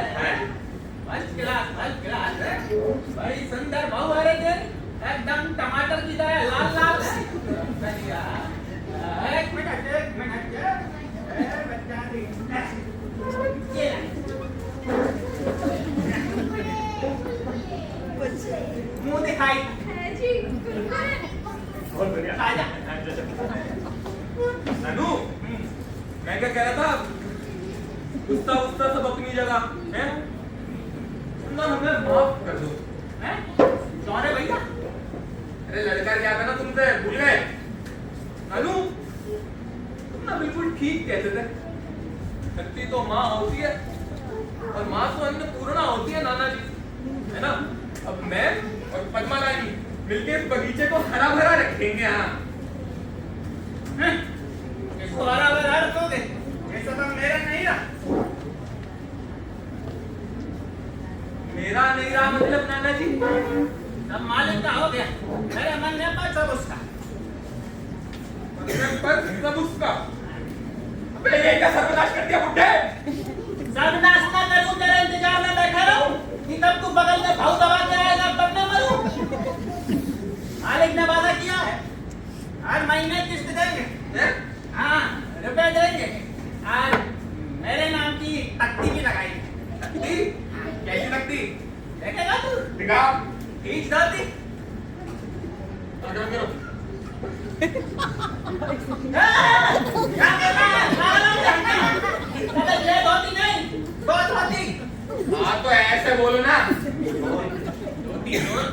फर्स्ट क्लास है। बड़ी सुंदर बहू है रे, एकदम टमाटर की तरह लाल लाल है। एक मिनट बच्चा मुंह दिखाई। बहुत बढ़िया। आजा। नानू मैं क्या कह रहा था, उस्ता सब अपनी जगह है ना, हमें माफ कर दो। हैं? कौन है भैया? अरे लड़का क्या था ना तुमसे, भूल गए? नानू तुम ना बिल्कुल ठीक कहते थे, शक्ति तो माँ होती है और माँ तो अन्नपूर्णा होती है नाना जी, है ना। अब मैं और पद्मा रानी मिलके इस बगीचे को हरा भरा रखेंगे। हाँ इसको हरा भरा रखोगे? ये सब मेरा नहीं रहा। मेरा नहीं रहा मतलब नाना जी? सब मालिक का हो गया। मेरे मन में पर सब उसका। पर सब उसका। अबे ये क्या सर्वनाश कर दिया बुड्ढे? सर्वनाश ना करूं, तेरे इंतजार में बैठा रहूं कि तब तू बगल में भाव दबा के आएगा तब मैं मरूं? मालिक ने वादा किया है हर महीने किस्त देंगे। हाँ रुपए देंगे। और मेरे नाम की तख्ती भी लगाई। तख्ती? कैसी तख्ती? देखेगा तू? दिखा। खींच डालती। करो करो। क्या कहता है? अबे ये धोती नहीं, दो धोती। हाँ तो ऐसे बोलो ना। धोती बोल।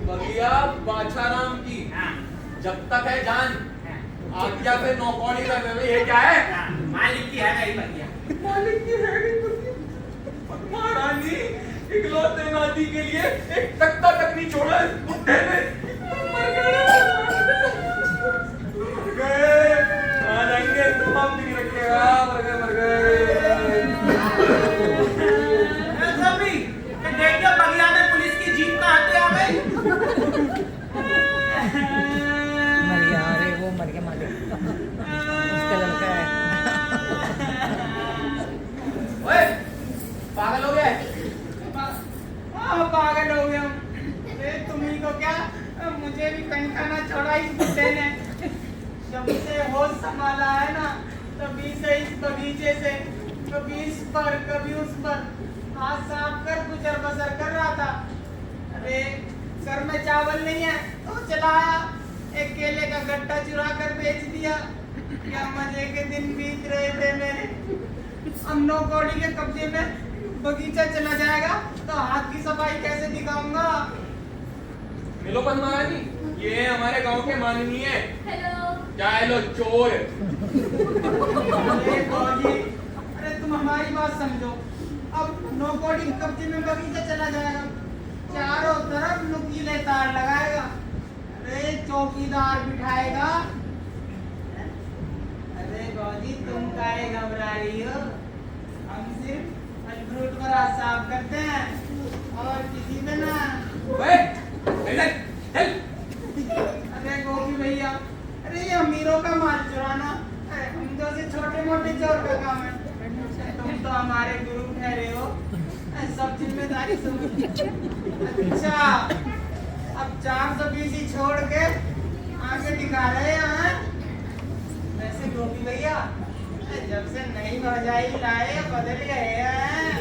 बगिया बाछाराम की हाँ जब तक है जान हाँ। आज्ञा से नौकौड़ी कर रहे। ये क्या है? मालिक की है नहीं बतिया। मालिक की है नहीं बतिया। महारानी इकलौते नाती के लिए एक तख्ता तक नहीं छोड़ा इस बुड्ढे ने। मर गए आ जाएंगे, हम भी नहीं रखेगा। मर गए सभी देखिए बगिया में पुलिस की जीप का आते आ गई। मर गया। अरे वो मर गया मालिक, उसका लड़का है। ओए पागल हो गए? पागल हो गया। तुम्ही को क्या, मुझे भी कहीं का ना छोड़ा इस बुड्ढे ने। जब से होश संभाला है ना, तभी से इस बगीचे से कभी इस पर कभी उस पर हाथ साफ कर गुजर बसर कर रहा था। अरे घर में चावल नहीं है तो चलाया, एक केले का गट्टा चुरा कर बेच दिया। क्या मजे के दिन बीत रहे थे मेरे। अब नौकौड़ी के कब्जे में बगीचा चला जाएगा तो हाथ की सफाई कैसे दिखाऊंगा? मिलो पद्मा रानी, ये हमारे गांव के माननीय हेलो। क्या हेलो चोर। अरे बाजी, अरे तुम हमारी बात समझो। अब नौकौड़ी के कब्जे में बगीचा चला जाएगा, चारों तरफ नुकीले तार लगाएगा, अरे चौकीदार बिठाएगा, अरे गौजी तुम काहे घबरा रही हो? हम सिर्फ फल फ्रूट को रात साफ करते हैं और किसी पे ना। अरे गोपी भैया, अरे ये अमीरों का माल चुराना हम जैसे छोटे मोटे चोर का काम है। तुम तो हमारे गुरु ठहरे हो, सब जिम्मेदारी समझ। अच्छा, अब 420 ही छोड़ के आगे दिखा रहे हैं। वैसे गोपी भैया जब से नई भौजाई लाए बदल गए हैं।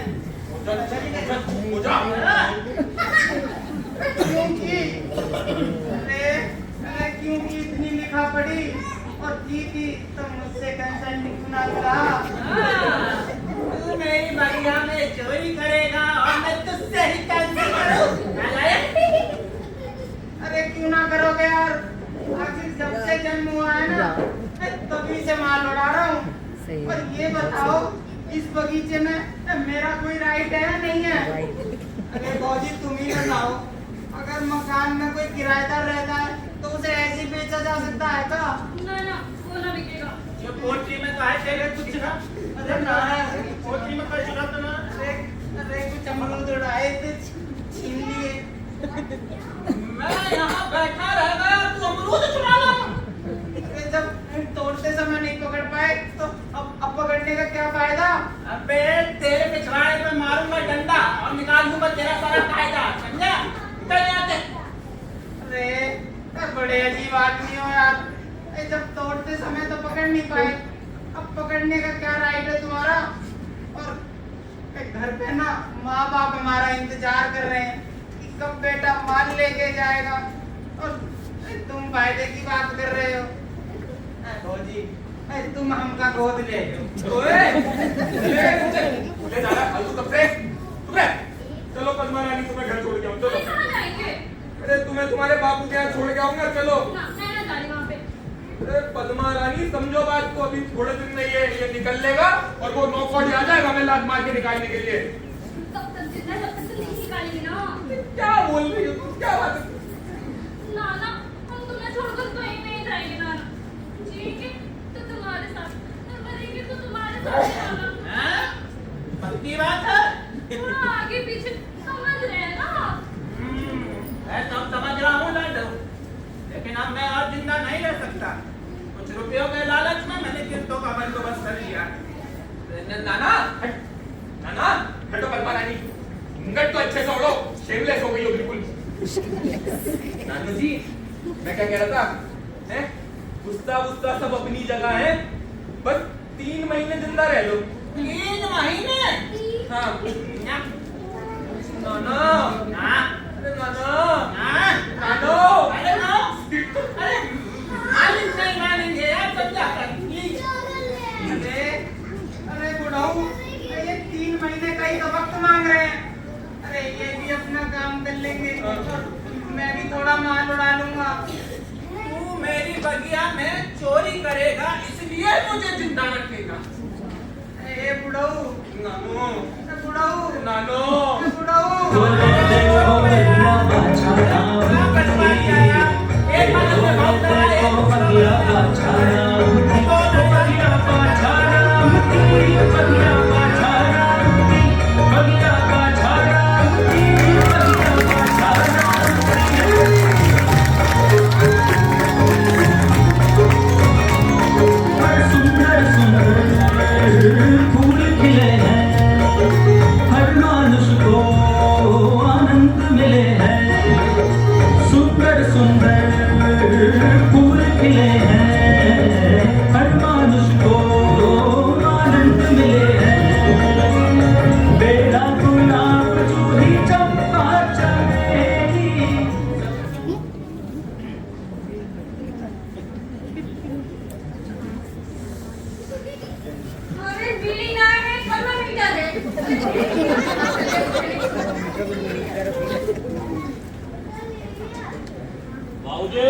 क्योंकि इतनी लिखा पड़ी और की तो मुझसे कंसल्टिंग ना करा। तू मेरी बढ़िया में चोरी करेगा और मैं तुझसे ही कैंसिल करूं। अरे क्यों ना करोगे यार, आखिर जब से जन्म हुआ है ना तभी से माल उड़ा रहा हूँ। और ये बताओ इस बगीचे में मेरा कोई राइट है या नहीं है? अरे गौजी तुम ही बताओ, अगर मकान में कोई किराएदार रहता है तो उसे ऐसे ही बेचा जा सकता है क्या? ना वो ना बिकेगा। ये पोट्री में काहे तेरे कुछ ना? अरे ना, पोट्री में काहे चुरा तो ना? अरे कुछ अमरूद उड़ाए थे, छीन लिए। मैं यहाँ बैठा रह गया, तू अमरूद चुरा ला। अरे जब तोड़ते समय नहीं पकड़ पाए तो अब पकड़ने का क्या फायदा? अबे तेरे पिछवाड़े पे मारूंगा डंडा और निकाल दूंगा तेरा सारा कायदा, समझा? चल यहाँ से। अरे बड़े अजीब आदमी हो यार, जब तोड़ते समय तो पकड़ नहीं पाए, अब पकड़ने का क्या राइट है तुम्हारा? और घर पे ना माँ बाप हमारा इंतजार कर रहे हैं कि कब बेटा माल लेके जाएगा और तुम फायदे की बात कर रहे हो। भौजी तुम हमका गोद ले लो। चलो पद्मा रानी, तुम्हें घर छोड़ के आऊं, चलो। कहाँ जाएंगे? अरे तुम्हें तुम्हारे बापू के यहाँ छोड़ के आऊंगा, चलो। मैं ना जा रही वहाँ पे। अरे पद्मा रानी समझो बात को, अभी थोड़े दिन में ये निकल लेगा और वो नौकौड़ी आ जाएगा हमें लात मार के निकालने के लिए। तब तक जितना जब तक तो नहीं निकालेंगे ना। क्या बोल रही हो तुम, क्या बात है? नाना हम तुम्हें छोड़कर कहीं नहीं जाएंगे नाना। ठीक है तो तुम्हारे साथ, मरेंगे तो तुम्हारे साथ नाना। हैं? पक्की बात है? हाँ, आगे पीछे समझ रहे हैं ना आप? मैं सब समझ रहा हूँ लाडो, लेकिन अब मैं और जिंदा नहीं रह सकता। कुछ रुपयों के लालच में मैंने किस्तों का बंदोबस्त कर लिया। नाना हट, नाना हटो पद्मा रानी, घूंघट तो अच्छे से ओढ़ो, शेमलेस हो गई हो बिल्कुल। नानू जी मैं क्या कह रहा था, हैं? गुस्सा वुस्सा सब अपनी जगह है, बस 3 महीने जिंदा रह लो। 3 महीने? हाँ नाना, अरे नाना, नानो, अरे नो, अरे मालिक नहीं मानेंगे यार, समझा कर प्लीज। अरे बुढ़ाऊ, ये 3 महीने का ही तो वक्त मांग रहे हैं। अरे ये भी अपना काम कर लेंगे और मैं भी थोड़ा माल उड़ा लूंगा। तू मेरी बगिया में चोरी करेगा इसलिए मुझे जिंदा रखेगा। ए बुढ़ाऊ, नानो, बुढ़ाऊ, नानो, बुढ़ाऊ। देखो बढ़िया बाछा क्या कटवाई आया? एक बार में बहुत बड़ा है। बढ़िया बाछा बढ़िया बाछा बढ़िया बाछा बढ़िया बाछा सुंदर सुंदर फूल खिले हैं, हर मानुष को आनंद मिले हैं। सुंदर सुंदर फूल खिले हैं, हर मानुष को आनंद मिले हैं। बेला गुलाब जूही चंपा चमेली। अरे बीड़ी ना है, थर्मामीटर है। बाबूजी,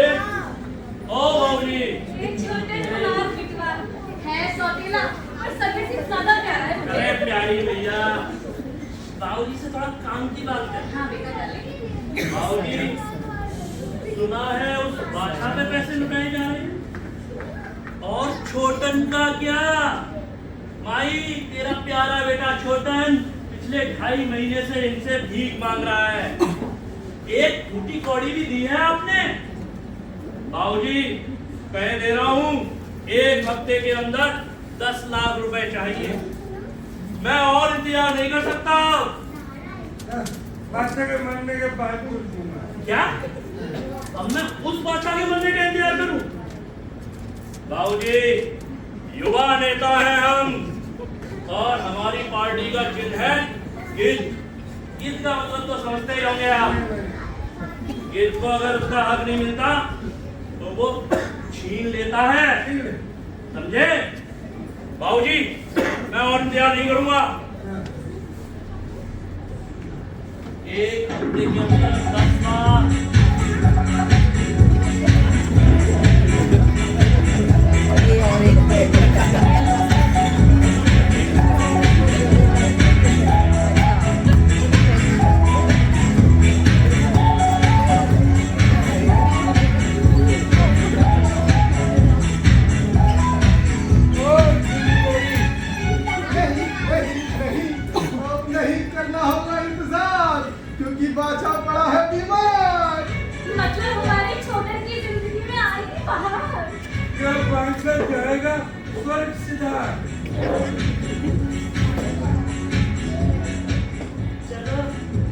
ओ बाबूजी, एक छोटे अनार बिटवा है, सौतेला और सगे से ज्यादा प्यारा है मुझे। अरे प्यारी भैया, बाबूजी से थोड़ा काम की बात कर। हाँ बेटा कर ले। बाबूजी, सुना है उस बादशाह पे पैसे लुटाए जा रहे हैं और छोटन का क्या? माई, तेरा प्यारा बेटा छोटन पिछले 2.5 महीने से इनसे भीख मांग रहा है। एक फूटी कौड़ी भी दी है आपने? बाबूजी, कह दे रहा हूँ, 1 हफ्ते के अंदर 10 लाख रुपए चाहिए। मैं और इंतजार नहीं कर सकता। बादशाह के मरने के बाद दूंगा। क्या? अब मैं उस बादशाह के मरने का इंतजार करूं? बाबूजी, युवा नेता हैं हम और हमारी पार्टी का चिन्ह है गिद्ध। गिद्ध का मतलब तो समझते ही होंगे आप। गिद्ध को अगर उसका हक नहीं मिलता तो वो छीन लेता है, समझे? बाबूजी, मैं और इंतजार नहीं करूंगा। 1 हफ्ते के अंदर 10 लाख। ये और एक बादशाह पड़ा है बीमार। मतलब हमारी छोटे की जिंदगी में आएगी बाहर। क्या बादशाह जाएगा स्वर्ग सिधार। चलो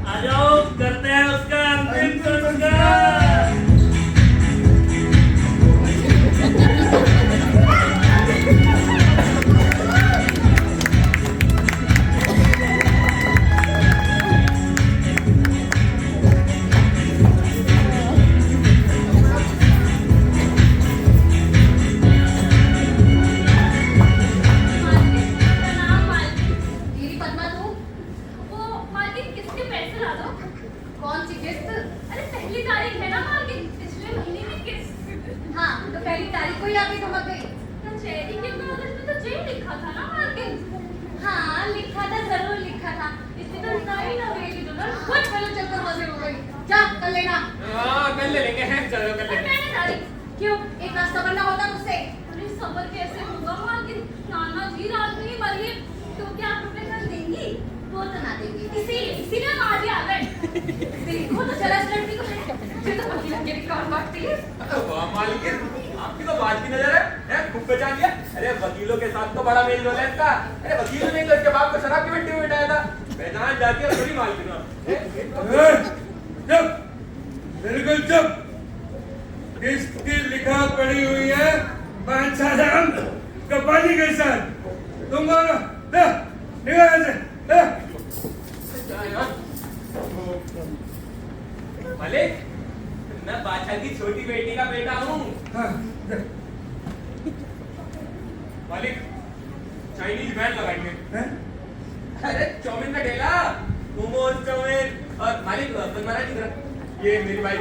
आ जाओ, करते हैं उसका अंतिम संस्कार। आपकी तो बात की नजर है, खूब पहचान लिया। अरे वकीलों के साथ तो बड़ा मेल जोल है इसका। अरे वकील नहीं तो इसके बाप को शराब की मिट्टी में बिठाया था। पहचान जाती है थोड़ी मालकिन। चुप, बिल्कुल चुप। किसकी लिखा पड़ी हुई है बादशाह राम कपाली के साथ? तुम बोलो, निकल से। मालिक, मैं बादशाह की छोटी बेटी का बेटा हूँ। मालिक, चाइनीज बैंड लगाएंगे। अरे चाउमीन का ठेला, मोमोज, चाउमीन। और मालिक बनवाना की तरफ, ये मेरी भाई,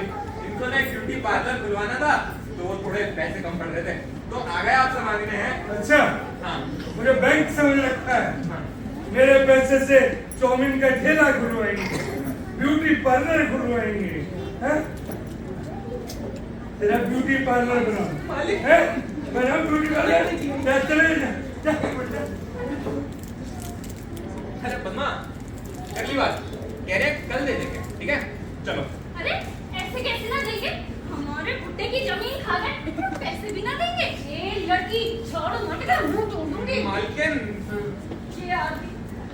इनको ना एक ब्यूटी पार्लर खुलवाना था, तो वो थोड़े पैसे कम पड़ रहे थे, तो आ गए आपसे मांगने हैं। अच्छा, हाँ, मुझे बैंक समझ रखा है। हाँ। मेरे पैसे से चाउमीन का ठेला खुलवाएंगे, ब्यूटी पार्लर खुलवाएंगे। तेरा ब्यूटी पार्लर बना है, बना ब्यूटी पार्लर। चले जा। अरे पद्मा, अगली बात कह रहे कल दे देंगे, ठीक है? चलो। अरे ऐसे कैसे ना देंगे? हमारे भुट्टे की जमीन खा गए, पैसे भी ना देंगे। ये लड़की छोड़ो, मोटे का मुंह तोड़ दूंगी। मालकिन,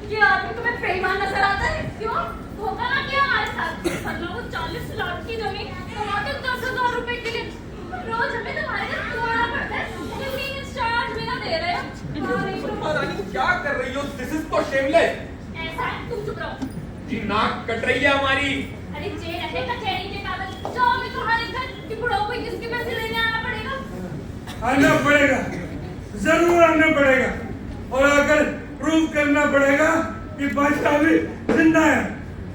ये आदमी तुम्हें बेईमान नजर आता है? क्यों? होगा ना क्या हमारे साथ? मतलब वो 40 लाख की जमीन कमाते 10,000 रुपए के लिए रोज हमें तुम्हारे घर तोड़ना पड़ता है। क्लीनिंग चार्ज भी ना दे रहे हो। रानी क्या कर रही हो? दिस इज तो शेमलेस। ऐसा है, तुम चुप रहो। जी नाक कट रही है हमारी। अरे जे रहे कचहरी के कागज, जाओ मैं तुम्हारे घर कि बुढ़ाओ को किसके पैसे लेने आना पड़ेगा? आना पड़ेगा, जरूर आना पड़ेगा, और आकर प्रूव करना पड़ेगा कि बादशाह भी जिंदा है,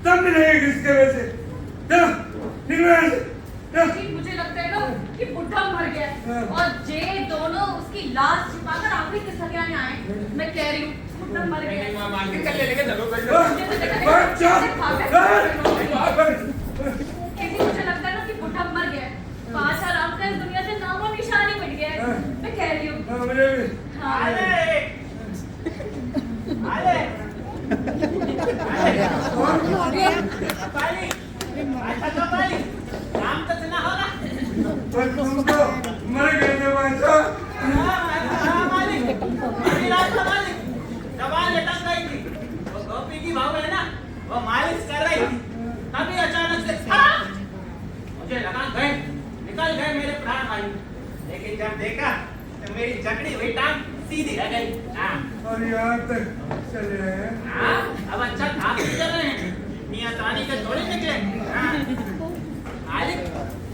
तब मिलेंगे किसके पैसे। चलो निकलो यहाँ से। मुझे लगता है ना कि बुढ़ा मर गया है और जे दोनों उसकी लाश छिपाकर आखिरी किस्सा क्या आए। मैं कह रही हूँ बुढ़ा मर गया है। मालकिन कल ले लेंगे, चलो मुझे लगता है ना कि बुढ़ा मर गया है। बादशाह राम का इस दुनिया से नामो निशान ही मिट गया है। मैं कह रही हूँ मुझे भी। आले आले पाली अच्छा तो पाली काम तो ना होगा पर तुम तो मर गए थे बादशाह। हाँ मालिक अभी रात को मालिक दवा लटक गई थी वो गोपी की बहू है ना वो मालिश कर रही थी तभी अचानक से मुझे लगा गए निकल गए मेरे प्राण वायु लेकिन जब देखा तो मेरी जकड़ी हुई टांग सीधी रह गई हाँ और यहाँ तक चले आए हैं। हाँ अब अच्छा आप भी चल रहे हैं मियाँ तानी के थोड़े निकले हाँ मालिक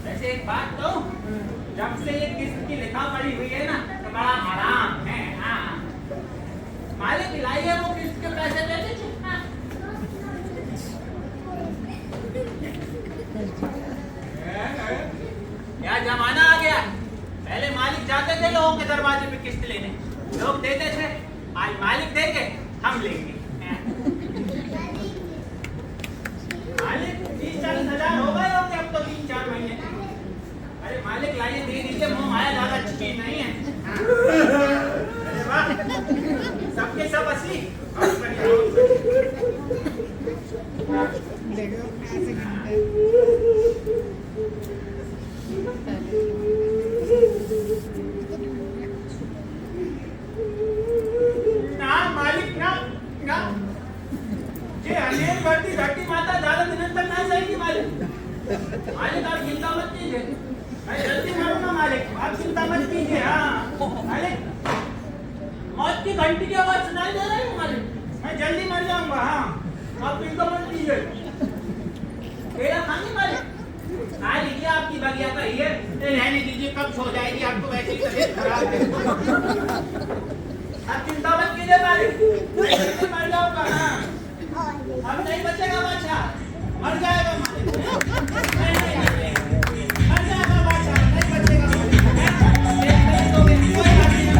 वैसे एक बात तो जब से ये किस्त की लिखा पड़ी हुई है ना तो बड़ा आराम है हाँ मालिक लाइए वो किस्त के पैसे दे दीजिए हाँ। क्या जमाना आ गया पहले मालिक जाते थे लोगों के दरवाजे पे किस्त लेने लोग देते थे आज मालिक देंगे हम लेंगे मालिक 30-40 हजार हो गए होंगे अब तो 3-4 महीने अरे मालिक लाइए दे दीजिए मुंह माया ज्यादा चीज नहीं है हाँ। अरे वाह सबके सब असली बहुत बढ़िया, बहुत ना मालिक ना ना ये अनेक बढ़ती धरती माता ज्यादा दिनों तक ना सही मालिक मालिक आप चिंता मत कीजिए मैं जल्दी मरूंगा मालिक आप चिंता मत कीजिए हाँ मालिक मौत की घंटी की आवाज सुनाई दे रही है मालिक मैं जल्दी मर जाऊंगा हाँ आप चिंता मत कीजिए केला खाएंगे मालिक खा लीजिए आपकी बगिया का ही है रहने दीजिए कब सो जाएगी आपको वैसे ही तबीयत खराब है आप चिंता मत कीजिए मालिक मर जाऊंगा हाँ अब नहीं बचेगा बादशाह मर जाएगा मालिक नहीं मर जाएगा बादशाह नहीं बचेगा मालिक कोई बात नहीं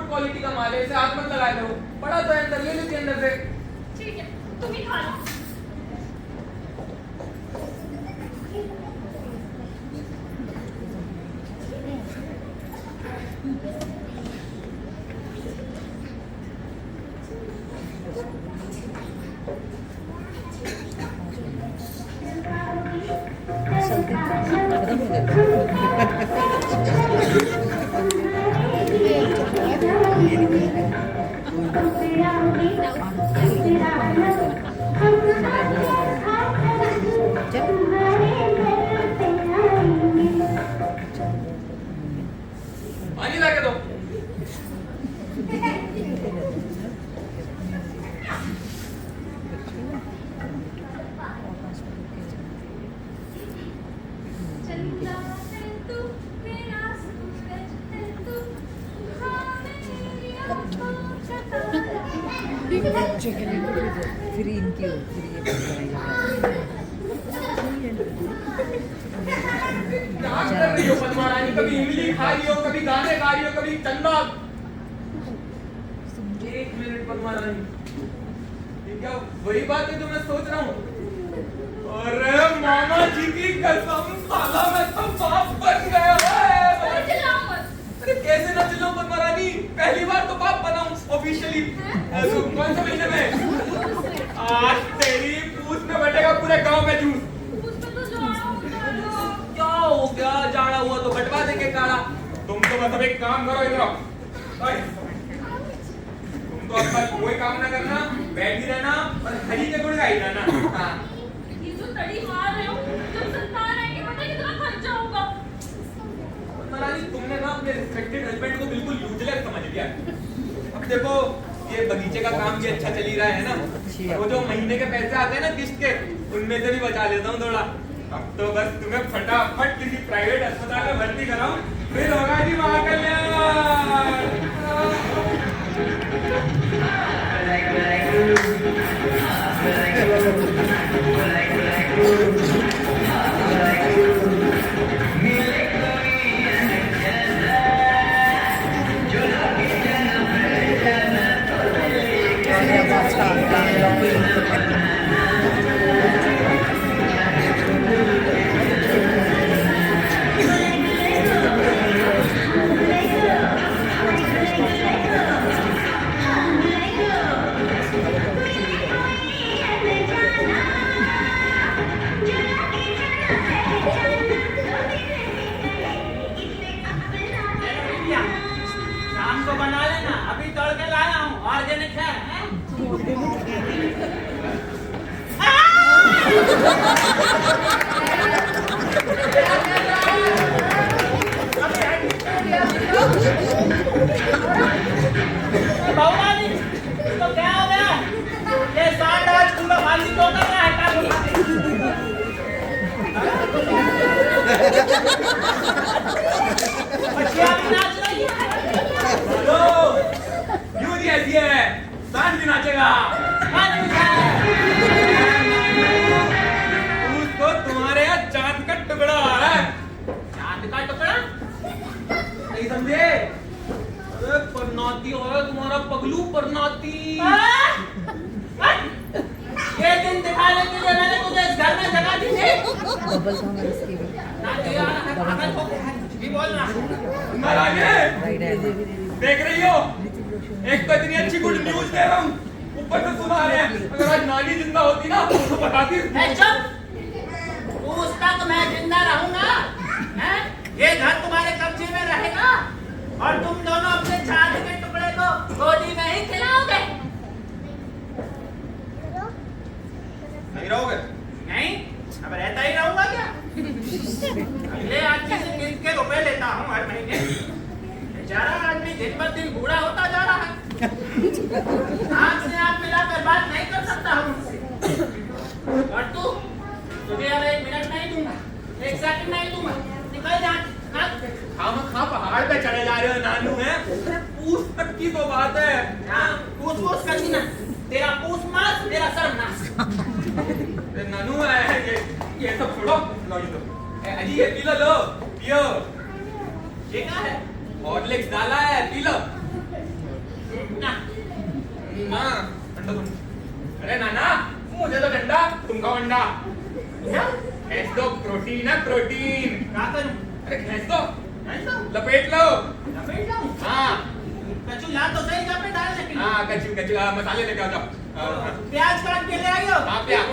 क्वालिटी का माल है, इसे हाथ मत लगाए करो। पड़ा तो है अंदर, ले लीजिए अंदर से। ठीक है, तुम ही खा लो। पानी ला के दो। फिर इनकी फिर ये क्या कर रही हो पद्मा रानी? कभी इमली खा रही हो, कभी गाने गा रही हो, कभी चंदा। एक मिनट पद्मा रानी, ये क्या वही बात है जो मैं सोच रहा हूँ? अरे मामा जी की कसम, साला मैं तो बाप बन गया है। चिल्लाओ मत। अरे कैसे ना चिल्लाऊं पद्मा रानी? पहली बार तो बाप बना हूँ ऑफिशियली। कौन से महीने में? आज तेरी पूछ में बटेगा पूरे गांव में जूस। क्या हो गया? जाड़ा हुआ तो बटवा देंगे काढ़ा। तुम तो मतलब एक काम करो, इधर आओ। तुम तो अब तक कोई काम ना करना, बैठ ही रहना और हरी के गुड़ गाई रहना। हाँ। ये जो तड़ी मार रहे हो, जब संतान है कि पता कितना खर्चा होगा। महारानी तुमने ना अपने रिस्पेक्टेड हस्बैंड को बिल्कुल यूजलेस समझ लिया। अब देखो ये बगीचे का काम भी अच्छा चल ही रहा है ना, वो जो महीने के पैसे आते हैं ना किस्त के, उनमें से भी बचा लेता हूँ थोड़ा। अब तो बस तुम्हें फटाफट किसी प्राइवेट अस्पताल में भर्ती कराऊं, फिर होगा जी महाकल्याण। शाम को बना लेना, अभी तोड़ के लाया हूँ, ऑर्गेनिक है। बाबा जी, तो क्या हो गया? ये सांड आज पूरा फांसी तो कर रहा है, बच्चियाँ भी नाच रही है। हेलो, यूं ही ऐसी है, सांड भी नाचेगा। उसको तुम्हारे यहाँ चांद का टुकड़ा आ रहा है। चांद का टुकड़ा? नहीं समझे? अरे परनाती हो रहा तुम्हारा पगलू परनाती। ये दिन दिखाने के लिए मैंने तुझे इस घर में जगह दी थी। डबल था मैं इसकी भी। ना दिया ना पागल को भी बोलना। महारानी देख रही हो, एक तो इतनी अच्छी गुड न्यूज दे रहा हूँ, ऊपर से सुना रहे हैं अगर आज नानी जिंदा होती ना तो बताती। चुप, उस तक मैं जिंदा रहूंगा। हैं? ये घर तुम्हारे कब्जे में रहेगा और तुम दोनों अपने चांद के टुकड़े को गोदी में ही खिलाओगे। नहीं रहोगे? नहीं, अब रहता ही रहूंगा क्या? अगले आदमी से गिन के रुपए लेता हूँ हर महीने। बेचारा आदमी दिन पर दिन बूढ़ा होता जा रहा है। आँख से आँख मिलाकर बात नहीं कर सकता हूँ उससे। और तू, तुझे अब 1 मिनट नहीं दूंगा, 1 सेकंड नहीं दूंगा, निकल जा। खामखा पहाड़ पे चढ़े जा रहे हो नानू है, पूछ तक की तो बात है। हाँ, पूछ करनी ना, तेरा पूछ मास, तेरा सर्वनाश। नानू है ये सब छोड़ो, लो ये लो। अजी ये पी लो, पियो। ये क्या है? हॉर्लिक्स डाला है, पी लो। ना, ना ठंडा तुम। अरे नाना मुझे तो ठंडा, तुम खाओ अंडा। खींच दो, प्रोटीन है प्रोटीन। क्या करूं? अरे खींच दो, ऐसा? लपेट लो। लपेट लाऊं? हाँ कचू ला तो सही जहाँ पे डालने के लिए। हाँ कच्ची कच्ची मसाले लेके आ जाओ। प्याज काट के ले आइयो। हाँ प्याज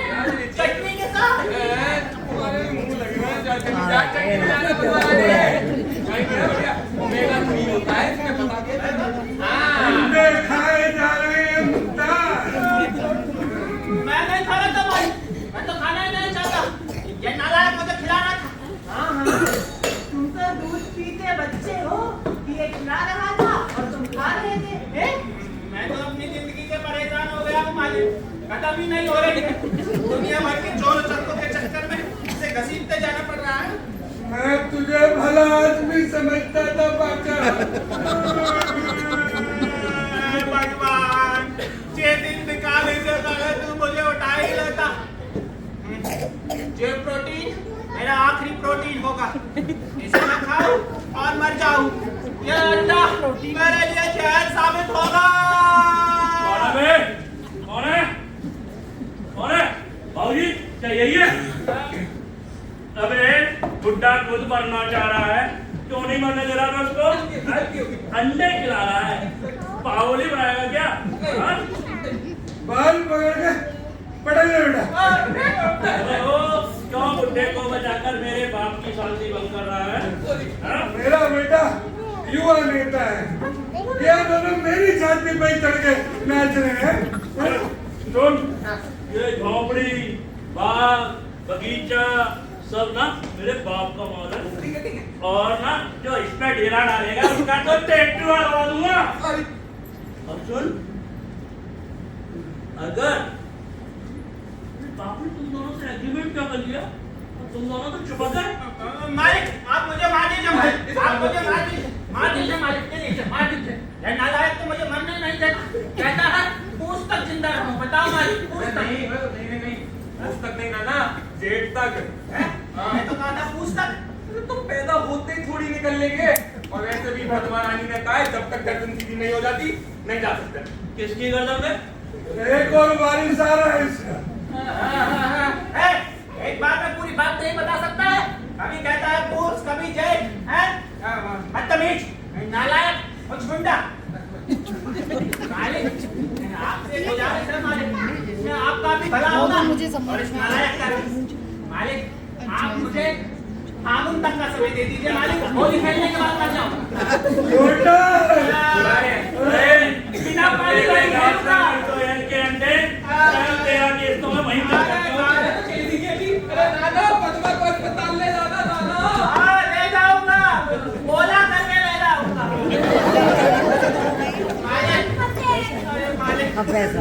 चटनी के साथ। मुंह लग रहा है प्याज चटनी ले आना बनवा दे। बढ़िया ओमेगा 3 होता है इसमें बता के। हाँ अंडे खाए जा रहे हैं मुक्ता। मैं नहीं खा रहा था भाई, मैं तो खाना ही नहीं चाहता। ये नालायक मुझे खिलाना था। हाँ तुम तो दूध पीते बच्चे हो, ये खिला रहा था और तुम खा रहे थे। मैं तो अपनी जिंदगी से परेशान हो गया हूँ मालिक, खत्म ही नहीं हो रही है। दुनिया भर के चोर चक्कों के चक्कर में इसे घसीटते जाना पड़ रहा है। मैं तुझे भला आदमी समझता था बाचा। भगवान, ये दिन निकाले से पहले तू मुझे उठा ही लेता। ये प्रोटीन मेरा आखिरी प्रोटीन होगा। मर जाऊं, ये अंडा मेरे लिए जहर साबित होगा। कौन है बे? कौन है? कौन है? बाबूजी क्या यही है? अबे बुड्ढा खुद मरना चाह रहा है, क्यों नहीं मरने दे रहा था उसको? अंडे खिला रहा है, पागल बनाएगा क्या? हाँ? बाल पकड़ के पटाइए बेटा। अबे ओ, क्यों बुड्ढे को बचाकर मेरे बाप की शांति भंग कर रहा है? हाँ? मेरा बेटा युवा नेता है, क्या दोनों मेरी छाती पे चढ़ के नाच रहे हैं? सुन, ये झोपड़ी, बाग, बगीचा सब ना मेरे बाप का माल है, और ना जो इसमें ढेरा डालेगा उसका तो टैटू लगा दूंगा। अब सुन, अगर बाप ने तुम दोनों से एग्रीमेंट क्या कर लिया, तुम दोनों तो चुप गए। मालिक आप मुझे मार दीजिए, मालिक आप मुझे मार दीजिए, मार दीजिए मालिक के नीचे मार दीजिए। ये नालायक तो मुझे मरने नहीं देता, कहता है पूछ तक जिंदा रहूं। बताओ मालिक, पूछ तक नहीं उस तक नहीं नाना, जेठ तक है। मैं तो कहा था पूछ तक। तुम पैदा होते ही थोड़ी निकल लेंगे, और वैसे भी भगवान रानी ने कहा है जब तक गर्दन सीधी नहीं हो जाती नहीं जा सकते। किसकी गर्दन में? एक और बारिश आ रहा है इसका। एक बार में पूरी बात नहीं बता सकता है, कभी कहता है पूछ, कभी जेठ है, बदतमीज, नालायक और गुंडा। मालिक आपसे गुजारिश है मालिक, इसमें आपका भी भला होगा और इस नालायक का भी। मालिक आप मुझे कानून तक का समय दे दीजिए मालिक, होली खेलने के बाद कर जाऊँ। बिना पानी का नहीं खेलूंगा। तो इनके अंडे तेरा केस तो मैं वहीं तक करता हूँ। हाँ, ले जाऊंगा, बोला करके ले जाऊंगा। मालिक अब पैसा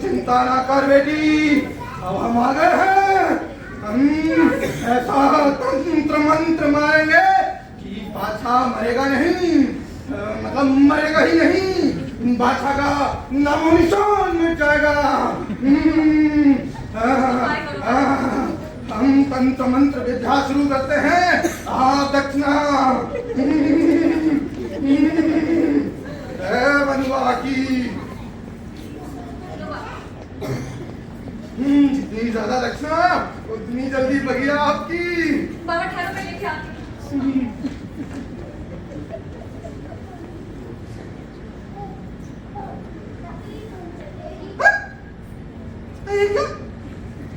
चिंता ना कर बेटी, अब हम आ गए हैं। हम ऐसा तंत्र मंत्र मारेंगे कि बादशाह मरेगा नहीं, मतलब मरेगा ही नहीं, बादशाह का नामो निशान मिट जाएगा। हम तंत्र मंत्र विद्या शुरू करते हैं। आप दक्षिणा बनुआ की जितनी ज्यादा दक्षिणा उतनी जल्दी बगिया आपकी। बाबा ठहरो, मैं लेके आती हूँ।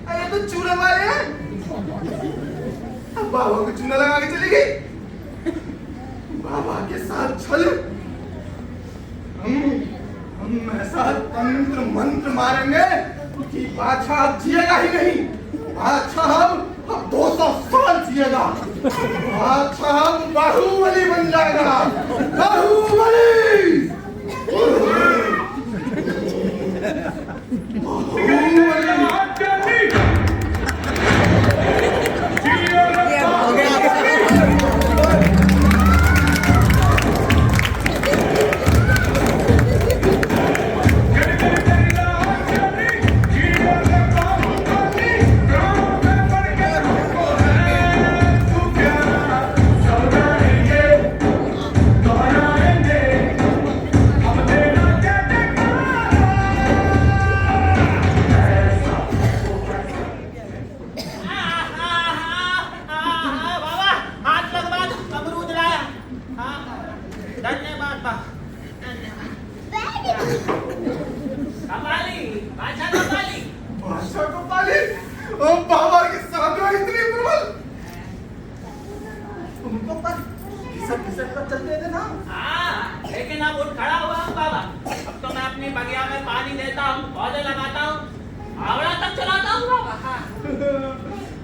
अरे तो चूड़े वाले हैं। अब बाबा को चूना लगा के चली गई। बाबा के साथ छल। हम ऐसा तंत्र मंत्र मारेंगे कि बादशाह अब जिएगा ही नहीं। बादशाह अब 200 साल जिएगा। बादशाह अब बाहुबली बन जाएगा। बाहुबली। ओ बाबा की साधु इतनी प्रबल, तुमको पर घिसट कर चलते थे ना। हाँ, लेकिन अब उठ खड़ा हुआ हूँ बाबा। अब तो मैं अपनी बगिया में पानी देता हूँ, पौधे लगाता हूँ, आवड़ा तक चलाता हूँ बाबा।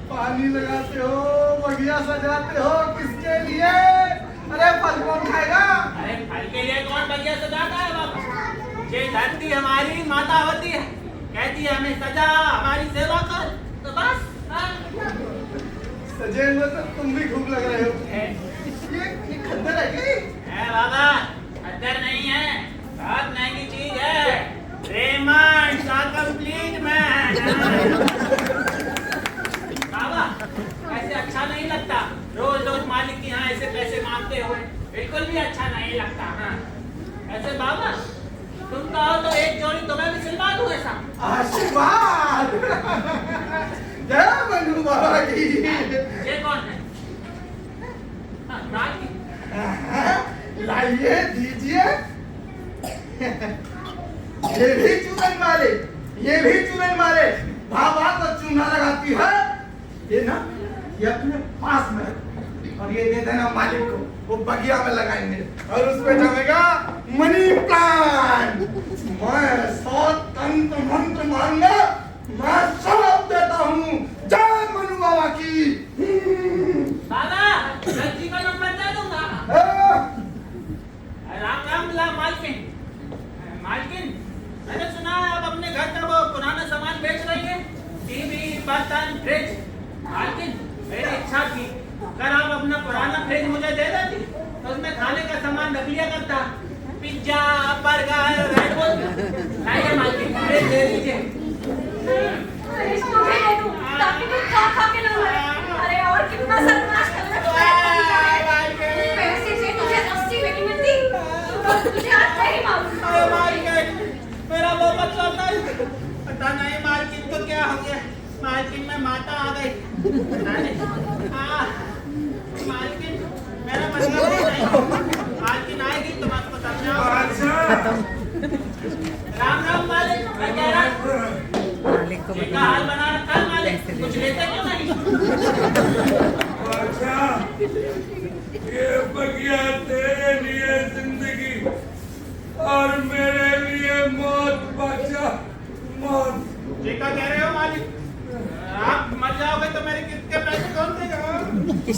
पानी लगाते हो, बगिया सजाते हो, किसके लिए? अरे फल कौन खाएगा? अरे फल के लिए कौन बगिया सजाता है बाबा? ये धरती हमारी माता होती है, कहती है हमें सजा, हमारी सेवा कर, तो बस। सजे हुए तो तुम भी खूब लग रहे हो। ये खद्दर है क्या? है बाबा, खद्दर नहीं है, बहुत महंगी चीज है। रेमंड का कंप्लीट मैन। बाबा, ऐसे अच्छा नहीं लगता रोज रोज मालिक की यहाँ ऐसे पैसे मांगते हुए, बिल्कुल भी अच्छा नहीं लगता। हाँ, ऐसे बाबा तुम कहो तो एक जोड़ी तुम्हें भी सिलवा दूं ऐसा। आशीर्वाद। जय मनु बाबा की। ये कौन है? हाँ, नाथ की। लाइए दीजिए। ये भी चूरन मारे, ये भी चूरन मारे। भाभा तो चूना लगाती है। ये ना, ये अपने पास में है। और ये दे देना मालिक को, वो बगिया में लगाएंगे और उस पे जमेगा मनी प्लांट। मैं 100 तंत्र मंत्र मारूंगा, मैं सब देता हूँ। जय मनु बाबा की। बाबा, गलती का नंबर दे दूंगा। राम राम मालकिन। मालकिन, मैंने सुना है आप अपने घर का वो पुराना सामान बेच रही है, टीवी, बर्तन, फ्रिज। मालकिन, मेरी इच्छा थी अगर आप अपना पुराना फ्रिज मुझे दे देती तो उसमें खाने का सामान रख लिया करता, पिज्जा, बर्गर, रेड बुल। लाइए मालकिन, फ्रिज दे दीजिए। अरे इसको भी दे दूं, ताकि तुम खा के ना मरे। अरे और कितना सर्वनाश कर रखा है। पैसे से तुझे 80 में नहीं मिलती, तुझे आज नहीं मालूम। अरे मालकिन, मेरा वो मतलब नहीं, पता नहीं मालकिन को क्या हो गया। मालकिन में माता आ गई। हाँ, मालकिन, मेरा मतलब नहीं। मालकिन आएगी तो मैं आपको समझाऊंगा। राम राम मालिक, मैं कह रहा मालिक को का हाल बना रखा है मालिक, कुछ लेते क्यों नहीं? अच्छा, ये बगिया तेरे लिए जिंदगी और मेरे लिए मौत। बचा मौत। जी क्या कह रहे हो मालिक? आप मर जाओगे तो मेरे किस्त के पैसे कौन देगा?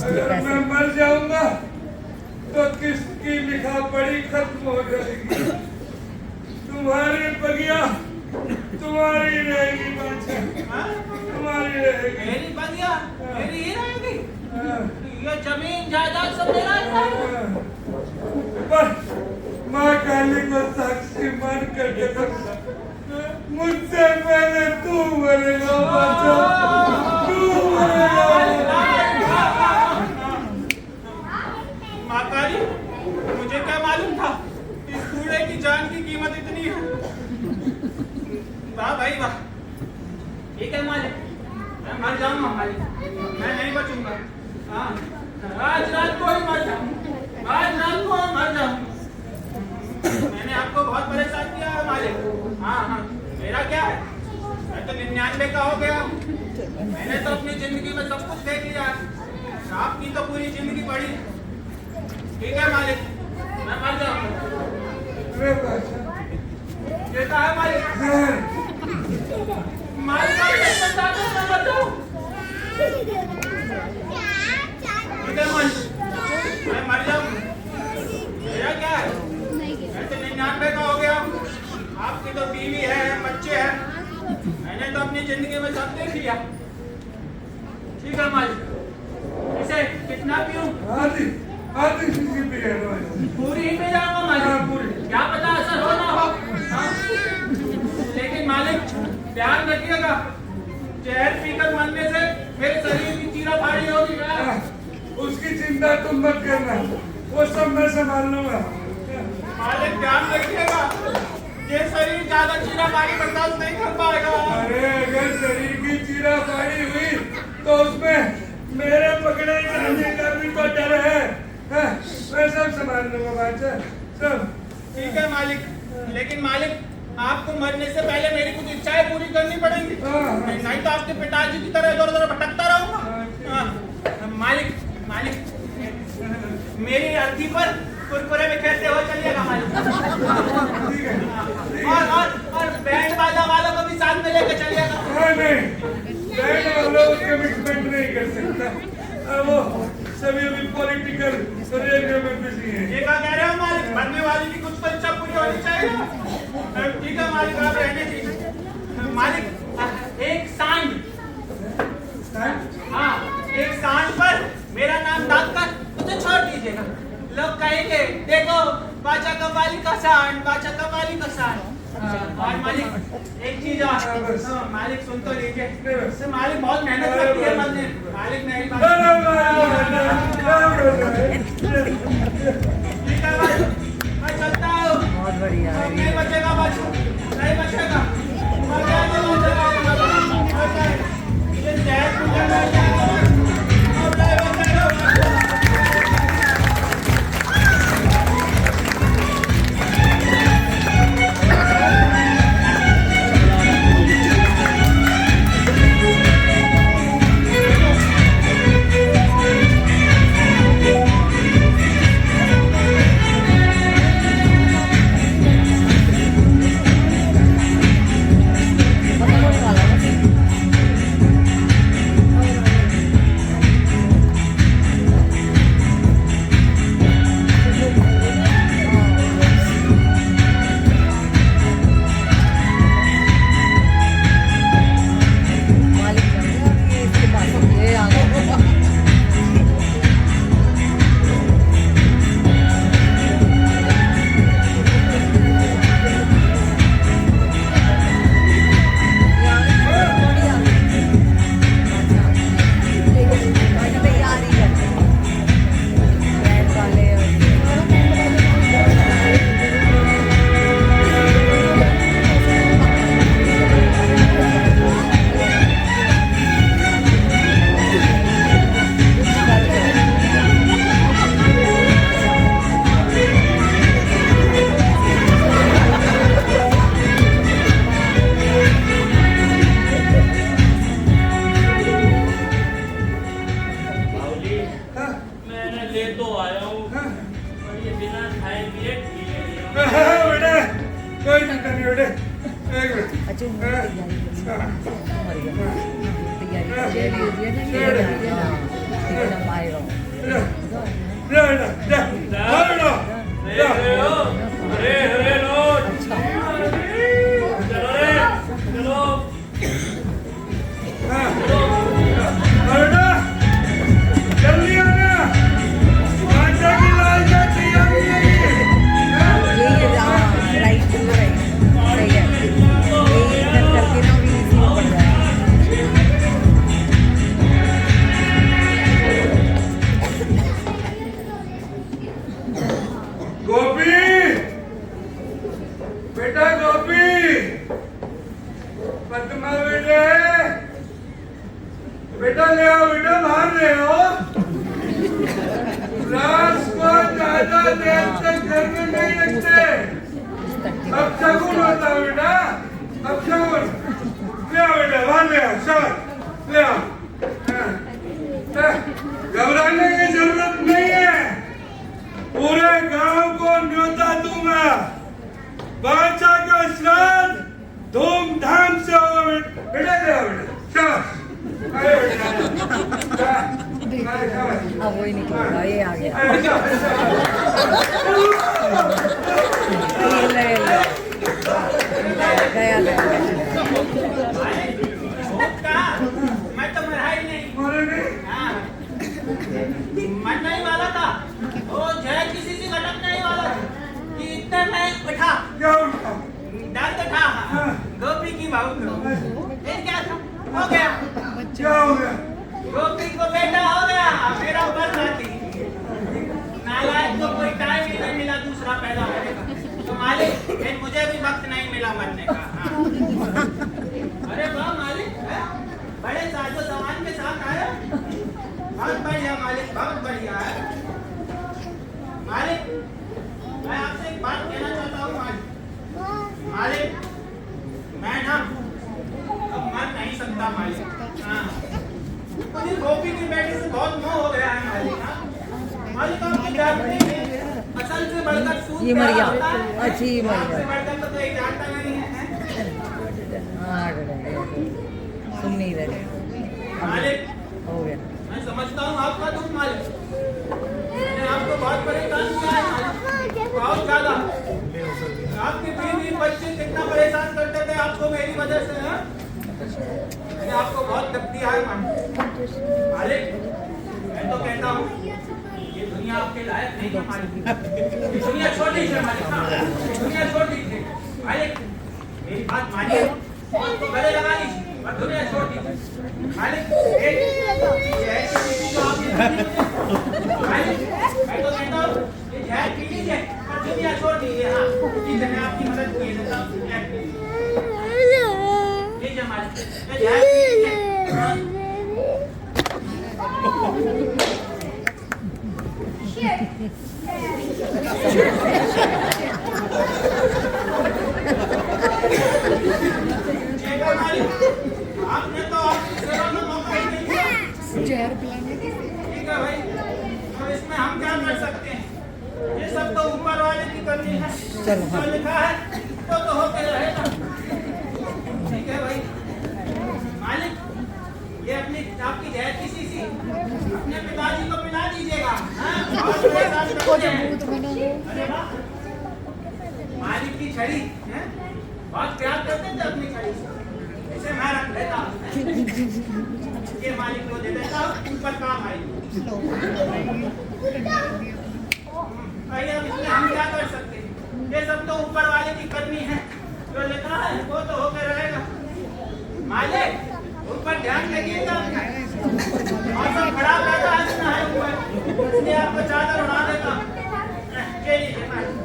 अगर मैं मर जाऊंगा तो किस्त की लिखा पढ़ी खत्म हो जाएगी। तुम्हारी बगिया तुम्हारी रहेगी बादशाह, तुम्हारी रहेगी। मेरी बगिया मेरी ही रहेगी। ये जमीन जायदाद सब मेरा है। पर माँ काली को साक्षी मान करके तो मुझसे पहले तू मरेगा बादशाह, तू मरेगा। माँ काली, मुझे क्या मालूम था इस कूड़े की जान की कीमत इतनी है। वाह भाई वाह। ठीक है मालिक, मैं मर जाऊंगा मालिक, मैं नहीं बचूंगा। हाँ, आज रात को ही मर जाऊं, आज रात को ही मर जाऊं। मैंने आपको बहुत परेशान किया है मालिक। हाँ हाँ, मेरा क्या है, मैं तो 99 का हो गया हूँ। मैंने तो अपनी जिंदगी में सब कुछ देख लिया, आपकी तो पूरी जिंदगी पड़ी। ठीक है मालिक, मैं मर जाऊंगा। ये कहा है मालिक? मालिक आप कैसे चाहते हैं मैं मर जाऊं? ठीक है मालिक, मैं मर जाऊंगा। मेरा क्या है, मैं तो 99 का हो गया हूँ। आपकी तो बीवी है, बच्चे हैं, मैंने तो अपनी जिंदगी में सब देख लिया। ठीक है मालिक, इसे कितना पीऊं? आधी शीशी पी गए। पूरी ही पी जाऊंगा मालिक। पूरी। क्या पता असर हो ना हो। हाँ? लेकिन मालिक ध्यान रखिएगा, जहर पीकर मरने से मेरे शरीर की चीरा फाड़ी होगी। उसकी चिंता तुम मत करना, वो सब मैं संभाल लूंगा। मालिक ध्यान रखिएगा, ये शरीर ज्यादा चीरा फाड़ी बर्दाश्त नहीं कर पाएगा। अरे अगर शरीर की चीरा फाड़ी हुई तो उसमें मेरे पकड़े जाने का भी तो डर है। मैं सब संभाल लूंगा बादशाह, सब। ठीक है मालिक, लेकिन मालिक आपको मरने से पहले मेरी कुछ इच्छाएं पूरी करनी पड़ेंगी। नहीं तो आपके पिताजी की तरह इधर उधर भटकता रहूंगा। मालिक मेरी अर्थी पर कुरकुरे में कैसे हो चलिएगा मालिक। और बैंड बाजा वालों को भी साथ में लेकर चलिएगा। नहीं, बैंड वालों कमिटमेंट नहीं कर सकता, वो सभी अभी पॉलिटिकल रेडियो में बिजी हैं। ये क्या कह रहे हो मालिक? मरने वाली की कुछ तो इच्छा पूरी होनी चाहिए। ठीक है मालिक, आप रहने दीजिए। मालिक एक सांड, हाँ एक सांड पर मेरा नाम डालकर मुझे छोड़ दीजिएगा। लोग कहेंगे देखो बाचा कव्वाली का सांड, बाचा कव्वाली का सांड। और मालिक एक चीज और, मालिक सुन तो लीजिए, मालिक बहुत मेहनत करती है मालिक नहीं ठीक है मालिक, मैं चलता हूँ। बहुत बढ़िया है। नहीं बचेगा बाचू, नहीं बचेगा, मर जाएगा, मर जाएगा। ये जहर मुझे मर जाएगा, अब नहीं बचेगा बाचू। घबराने की जरूरत नहीं है, पूरे गांव को न्योता दूंगा। बादशाह का श्राद्ध धूमधाम से होगा। बेटा बेटा अब वही निकलेगा, ये आ गया। गया मैं तो मरा ही नहीं, मरने ही वाला था। वो जय किसी से लटकने ही वाला था कि इतने में उठा, दर्द था गोपी की बहू को। फिर क्या था, हो गया, क्या हो गया? गोपी को बेटा हो गया, मेरा ऊपर नाती। नालायक को कोई टाइम ही नहीं मिला दूसरा पैदा होने का। तो मालिक फिर मुझे भी वक्त नहीं मिला मरने का। अरे वाह मालिक, बड़े साजो सामान के साथ आए, बहुत बढ़िया मालिक, बहुत बढ़िया है मालिक। मैं आपसे एक बात कहना चाहता हूँ मालिक मैं ना अब मर नहीं सकता मालिक। हाँ मुझे गोपी की बेटी से बहुत मोह हो गया है मालिक। हाँ मालिक आपकी जानते हैं असल से बढ़कर सूद ये मर गया। होता है। अच्छी ये मर गया। से बढ़कर तो कोई जानता नहीं है। सुन नहीं रहे। मालिक हो गया। मैं समझता हूँ आपका दुख मालिक। मैंने आपको बहुत परेशान किया है मालिक, बहुत ज्यादा। आपके बीवी बच्चे कितना परेशान करते थे आपको मेरी वजह से। हाँ मैंने आपको बहुत तक दिया है मालिक। मैं तो कहता हूँ ये दुनिया आपके लायक नहीं है मालिक। ये दुनिया छोटी है मालिक। हाँ दुनिया छोटी है मालिक, मेरी बात मानिए और तो गले लगा लीजिए और दुनिया छोटी मालिक। जो आपने मालिक मैं तो कहता हूँ ये जहर पी लीजिए और दुनिया छोड़ दीजिए। हाँ जिसने मैं आपकी मदद की है लीजिए मालिक, ये जहर पी लीजिए। हाँ। आपने तो सेवा में मौका ही नहीं दिया। ठीक है भाई, अब इसमें हम क्या कर सकते हैं? ये सब तो ऊपर वाले की करनी है। जो लिखा है तो होके रहेगा। ठीक है भाई मालिक, ये अपनी आपकी जहर की शीशी अपने पिताजी को पिला दीजिएगा। हाँ बहुत परेशान करते हैं। अरे वाह मालिक की छड़ी है, बहुत प्यार करते थे अपनी छड़ी से। इसे मैं रख लेता हूँ, ये मालिक को दे देता हूँ, ऊपर काम आएगी। भाई अब इसमें हम क्या कर सकते हैं? ये सब तो ऊपर वाले की करनी है। जो लिखा है वो तो होकर रहेगा। मालिक ऊपर ध्यान रखिएगा, मौसम खराब रहता है ऊपर, इसलिए आपको चादर उड़ा देगा। ये लीजिए मालिक,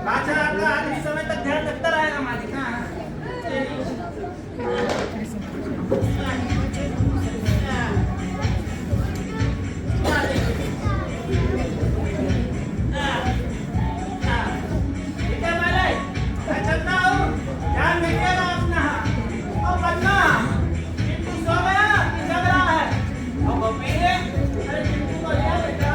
बादशाह आपका आखिरी समय तक ध्यान रखता रहेगा मालिक। हाँ ठीक है मालिक, मैं चलता हूँ, ध्यान रखिएगा अपना। और बन्ना चिंटू सो गया कि जग रहा है? और वो पीले अरे चिंटू को लिया बेटा।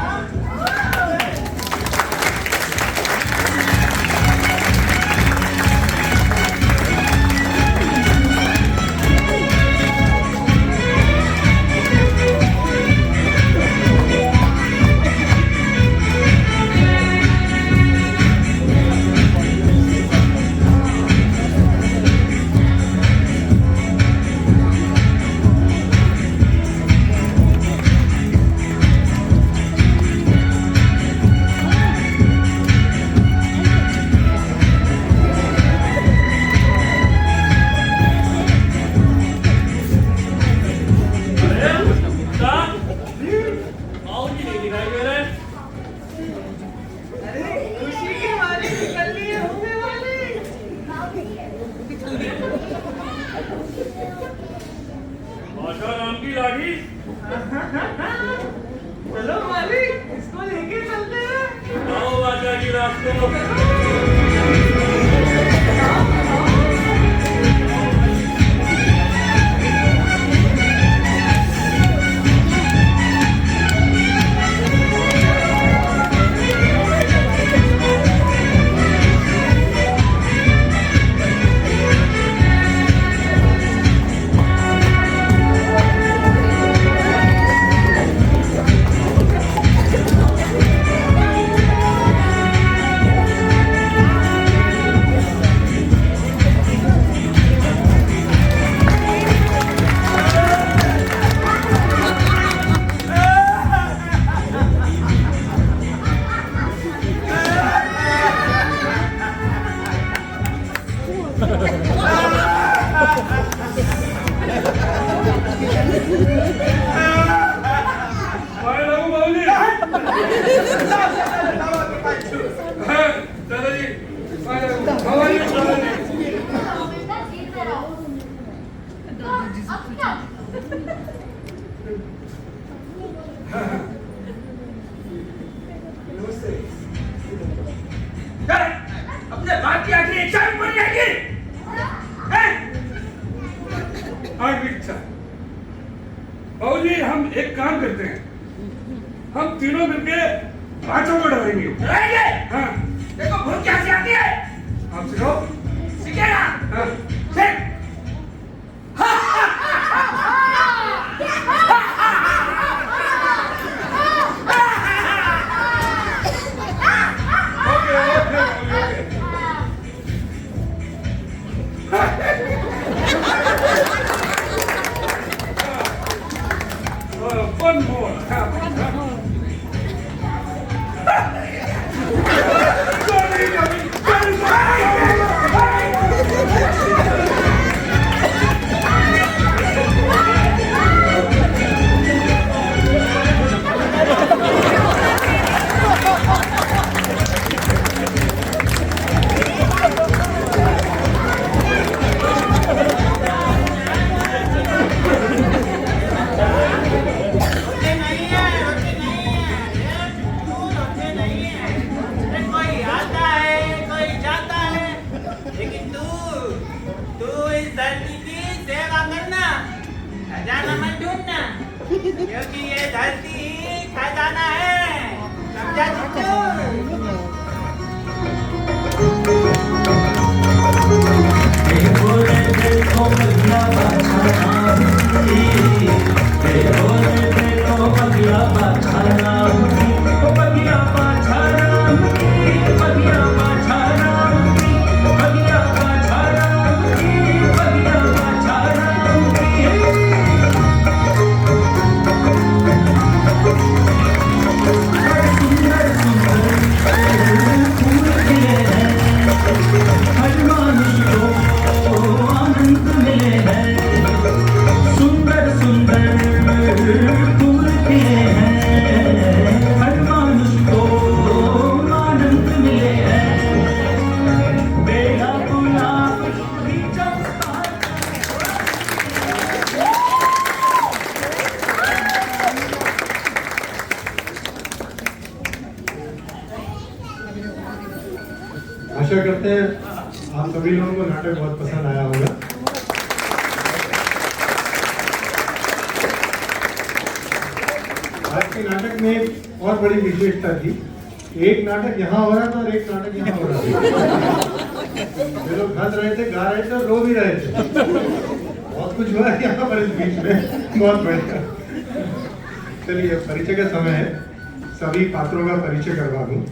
चलो मालिक, इसको लेके चलते हैं। आओ बादशाह की रास्ते हम तीनों मिलके पांचों को डराएंगे। डराएंगे? हाँ। देखो भूत क्या सिखाती है? आप सिखाओ। सीखेगा? हाँ। सीख। One more. कोई आता है, कोई जाता है, लेकिन तू इस धरती की सेवा करना, खजाना मत ढूंढना, क्योंकि ये धरती ही खजाना है, समझा चिट्टू? देखो रे देखो बगिया बाछा नाम की, देखो रे देखो बगिया बाछा नाम की, ओ बगिया बाछा नाम की, बगिया बाछा नाम की, बगिया बाछा नाम की, बगिया बाछा नाम की। सुंदर सुंदर फूल खिले हैं, हर मनुष्य को आनंद मिले हैं। सुंदर सुंदर फूल खिले हैं, हर मनुष्य को आनंद मिले हैं। बेला गुलाब भी चमकता आशा करते हैं आप सभी लोगों को नाटक बहुत पसंद आया होगा। आज के नाटक में और बड़ी विशेषता थी, एक नाटक यहाँ हो रहा था और एक नाटक यहाँ हो रहा था। वे लोग हंस रहे थे, गा रहे थे और रो भी रहे थे। बहुत कुछ हुआ है यहाँ पर इस बीच में, बहुत बढ़िया। चलिए अब परिचय का समय है, सभी पात्रों का परिचय करवा दूं।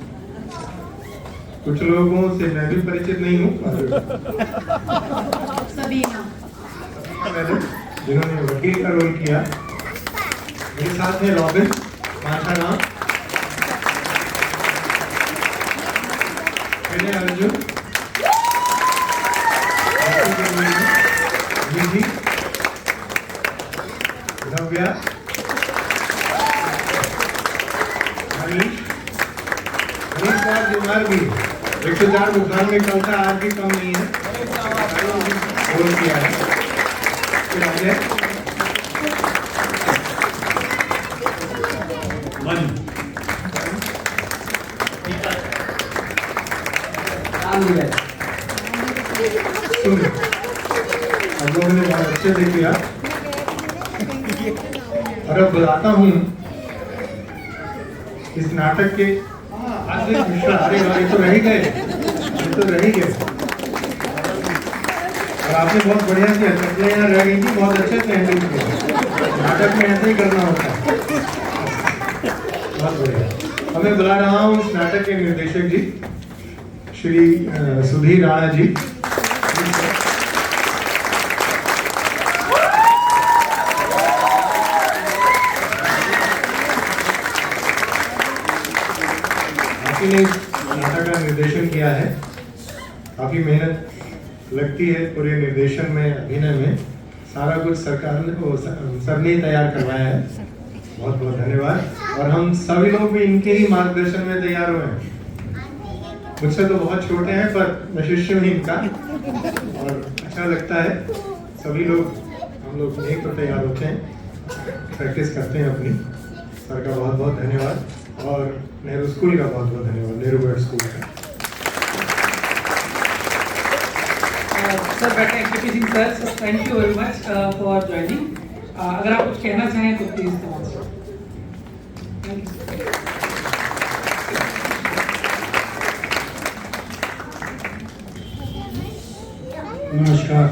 कुछ लोगों से मैं भी परिचित नहीं हूँ, सबीना, जिन्होंने वकील का रोल किया। मेरे साथ है रॉबिन, माशा नाम, विनय अर्जुन, निधि, भव्या, मनीष और बीमार भी 104 बुखार में कल था, आज भी कम नहीं है, रोल किया है। फिर अजय, हम लोगों ने बहुत अच्छे से किया। और अब बुलाता हूँ इस नाटक के आशीष मिश्रा। अरे वाह, ये तो रह ही गए, ये तो रह ही गए। और आपने बहुत बढ़िया किया, चटने यहाँ रह गई थी, बहुत अच्छे से हैंडल किया। नाटक में ऐसे ही करना होता है, बहुत बढ़िया। हमें बुला रहा हूँ इस नाटक के निर्देशक जी श्री सुधीर राणा जी। आपने नाटक का निर्देशन किया है, काफी मेहनत लगती है पूरे निर्देशन में, अभिनय में। सारा कुछ सरकार ने सर ने तैयार करवाया है, बहुत बहुत धन्यवाद। और हम सभी लोग भी इनके ही मार्गदर्शन में तैयार हुए हैं। मुझसे तो बहुत छोटे हैं पर मैं शिष्य हूँ इनका, और अच्छा लगता है। सभी लोग हम लोग एक तो तैयार होते हैं, प्रैक्टिस करते हैं अपनी। सर का बहुत बहुत धन्यवाद और नेहरू स्कूल का बहुत बहुत धन्यवाद, नेहरू बर्ड स्कूल का। सर बैठे KP Singh sir, thank you very much for joining. अगर आप कुछ कहना चाहें तो प्लीज। Thank you. नमस्कार।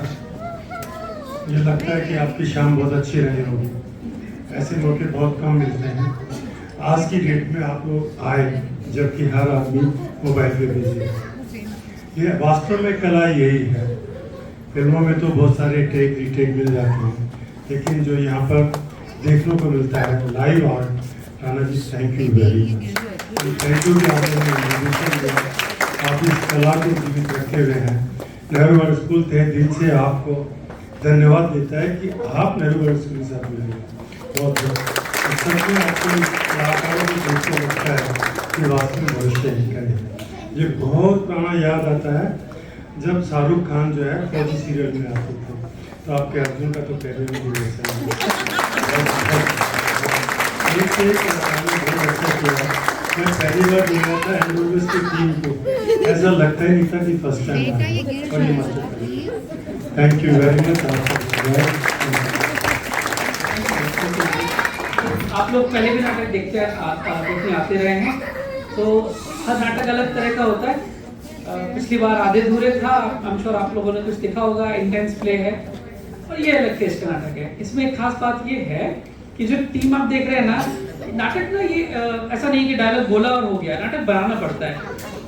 मुझे लगता है कि आपकी शाम बहुत अच्छी रही होगी। ऐसे मौके बहुत कम मिलते हैं। आज की डेट में आप लोग आए जबकि हर आदमी मोबाइल पे बिजी है। ये वास्तव में कला यही है। फिल्मों में तो बहुत सारे टेक रीटेक मिल जाते हैं, लेकिन जो यहाँ पर देखने को मिलता है live art, Rana ji thank you very much. Thank you कि आप इस कला को जीवित रखे हुए हैं। नेहरू वर्ल्ड स्कूल तहे दिल से आपको धन्यवाद देता है कि आप नेहरू वर्ल्ड स्कूल के साथ जुड़े हैं। बहुत सच में आपको कलाकारों को देखकर लगता है कि वास्तव में भविष्य इनका है। ये बहुत पुराना याद आता है जब शाहरुख खान जो है फौजी सीरियल में आते थे, तो आपके अर्जुन का तो पहले भी दिवस है। मैं पहली बार मिला था एंड्रोविस की टीम को, ऐसा लगता ही नहीं था कि first time. Thank you very much. आप लोग पहले भी नाटक देखने आते रहे हैं, तो हर नाटक अलग तरह का होता है। पिछली बार आधे अधूरे था, आई एम श्योर आप लोगों ने कुछ देखा होगा। इंटेंस प्ले है और ये अलग टेस्ट का नाटक है। इसमें एक खास बात ये है कि जो टीम आप देख रहे हैं ना, नाटक ना ये ऐसा नहीं कि डायलॉग बोला और हो गया, नाटक बनाना पड़ता है।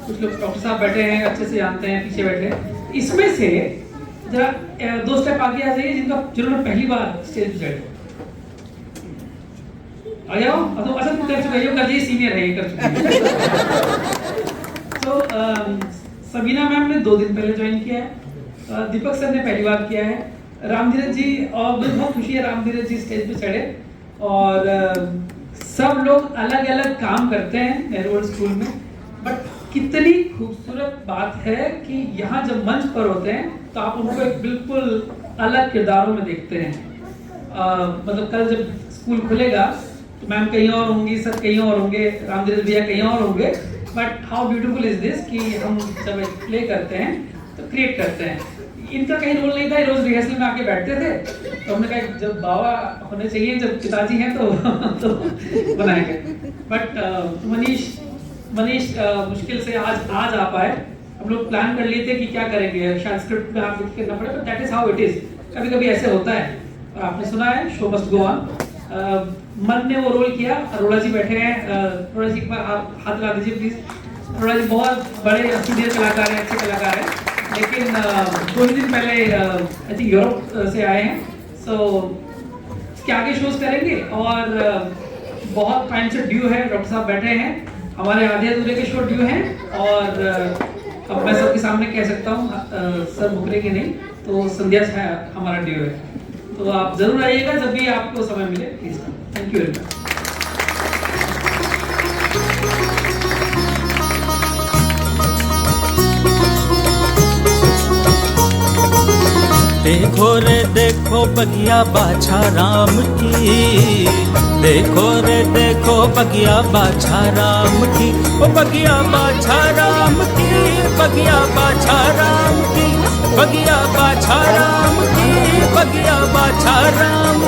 कुछ लोग डॉक्टर साहब बैठे हैं, अच्छे से जानते हैं, पीछे बैठे हैं। इसमें से जरा 2 स्टेप आगे आ जाइए जिन्होंने पहली बार स्टेज पे चढ़े। आ जाओ। तो अच्छा तुम कर चुके हो, कर सीनियर है, कर चुके। तो सबीना मैम ने 2 दिन पहले ज्वाइन किया है, दीपक सर ने पहली बार किया है, रामधीरज जी, और मुझे बहुत खुशी है रामधीरज जी स्टेज पे चढ़े। और सब लोग अलग अलग काम करते हैं नेहरू वर्ल्ड स्कूल में, बट कितनी खूबसूरत बात है कि यहाँ जब मंच पर होते हैं तो आप उनको एक बिल्कुल अलग किरदारों में देखते हैं। मतलब कल जब स्कूल खुलेगा तो मैम कहीं और होंगी, सर कहीं और होंगे, रामधीरज भैया कहीं और होंगे, but how beautiful is this कि हम जब प्ले करते हैं तो क्रिएट करते हैं। इनका कहीं रोल नहीं था, रोज रिहर्सल में आके बैठते थे, तो हमने कहा जब बाबा होने चाहिए, जब पिताजी हैं तो बनाएंगे। बट मनीष मुश्किल से आज आ पाए। हम लोग प्लान कर लिए थे कि क्या करेंगे, शायद स्क्रिप्ट में आप लिख के करना पड़े, but that is how it is. कभी कभी ऐसे होता है और आपने सुना है शो मस्ट गो ऑन। मन ने वो रोल किया। अरोड़ा जी बैठे हैं, अरोड़ा जी एक बार हाथ लगा दीजिए प्लीज। अरोड़ा जी बहुत बड़े सीनियर कलाकार हैं, अच्छे कलाकार हैं, लेकिन 2 दिन पहले आई थिंक यूरोप से आए हैं। सो इसके आगे शोज करेंगे और बहुत टाइम से ड्यू है। डॉक्टर साहब बैठे हैं, हमारे आधे अधूरे के शो ड्यू हैं, और अब मैं सबके सामने कह सकता हूँ सर मुकरेंगे नहीं, तो संध्या से हमारा ड्यू है। तो आप जरूर आइएगा जब भी आपको समय मिले, please. Thank you very much. देखो रे देखो बगिया बाछा राम की, देखो रे देखो बगिया बाछा राम की, ओ बगिया बाछा राम की, बगिया बाछा राम की, बगिया बाछा राम की, बगिया बाछा राम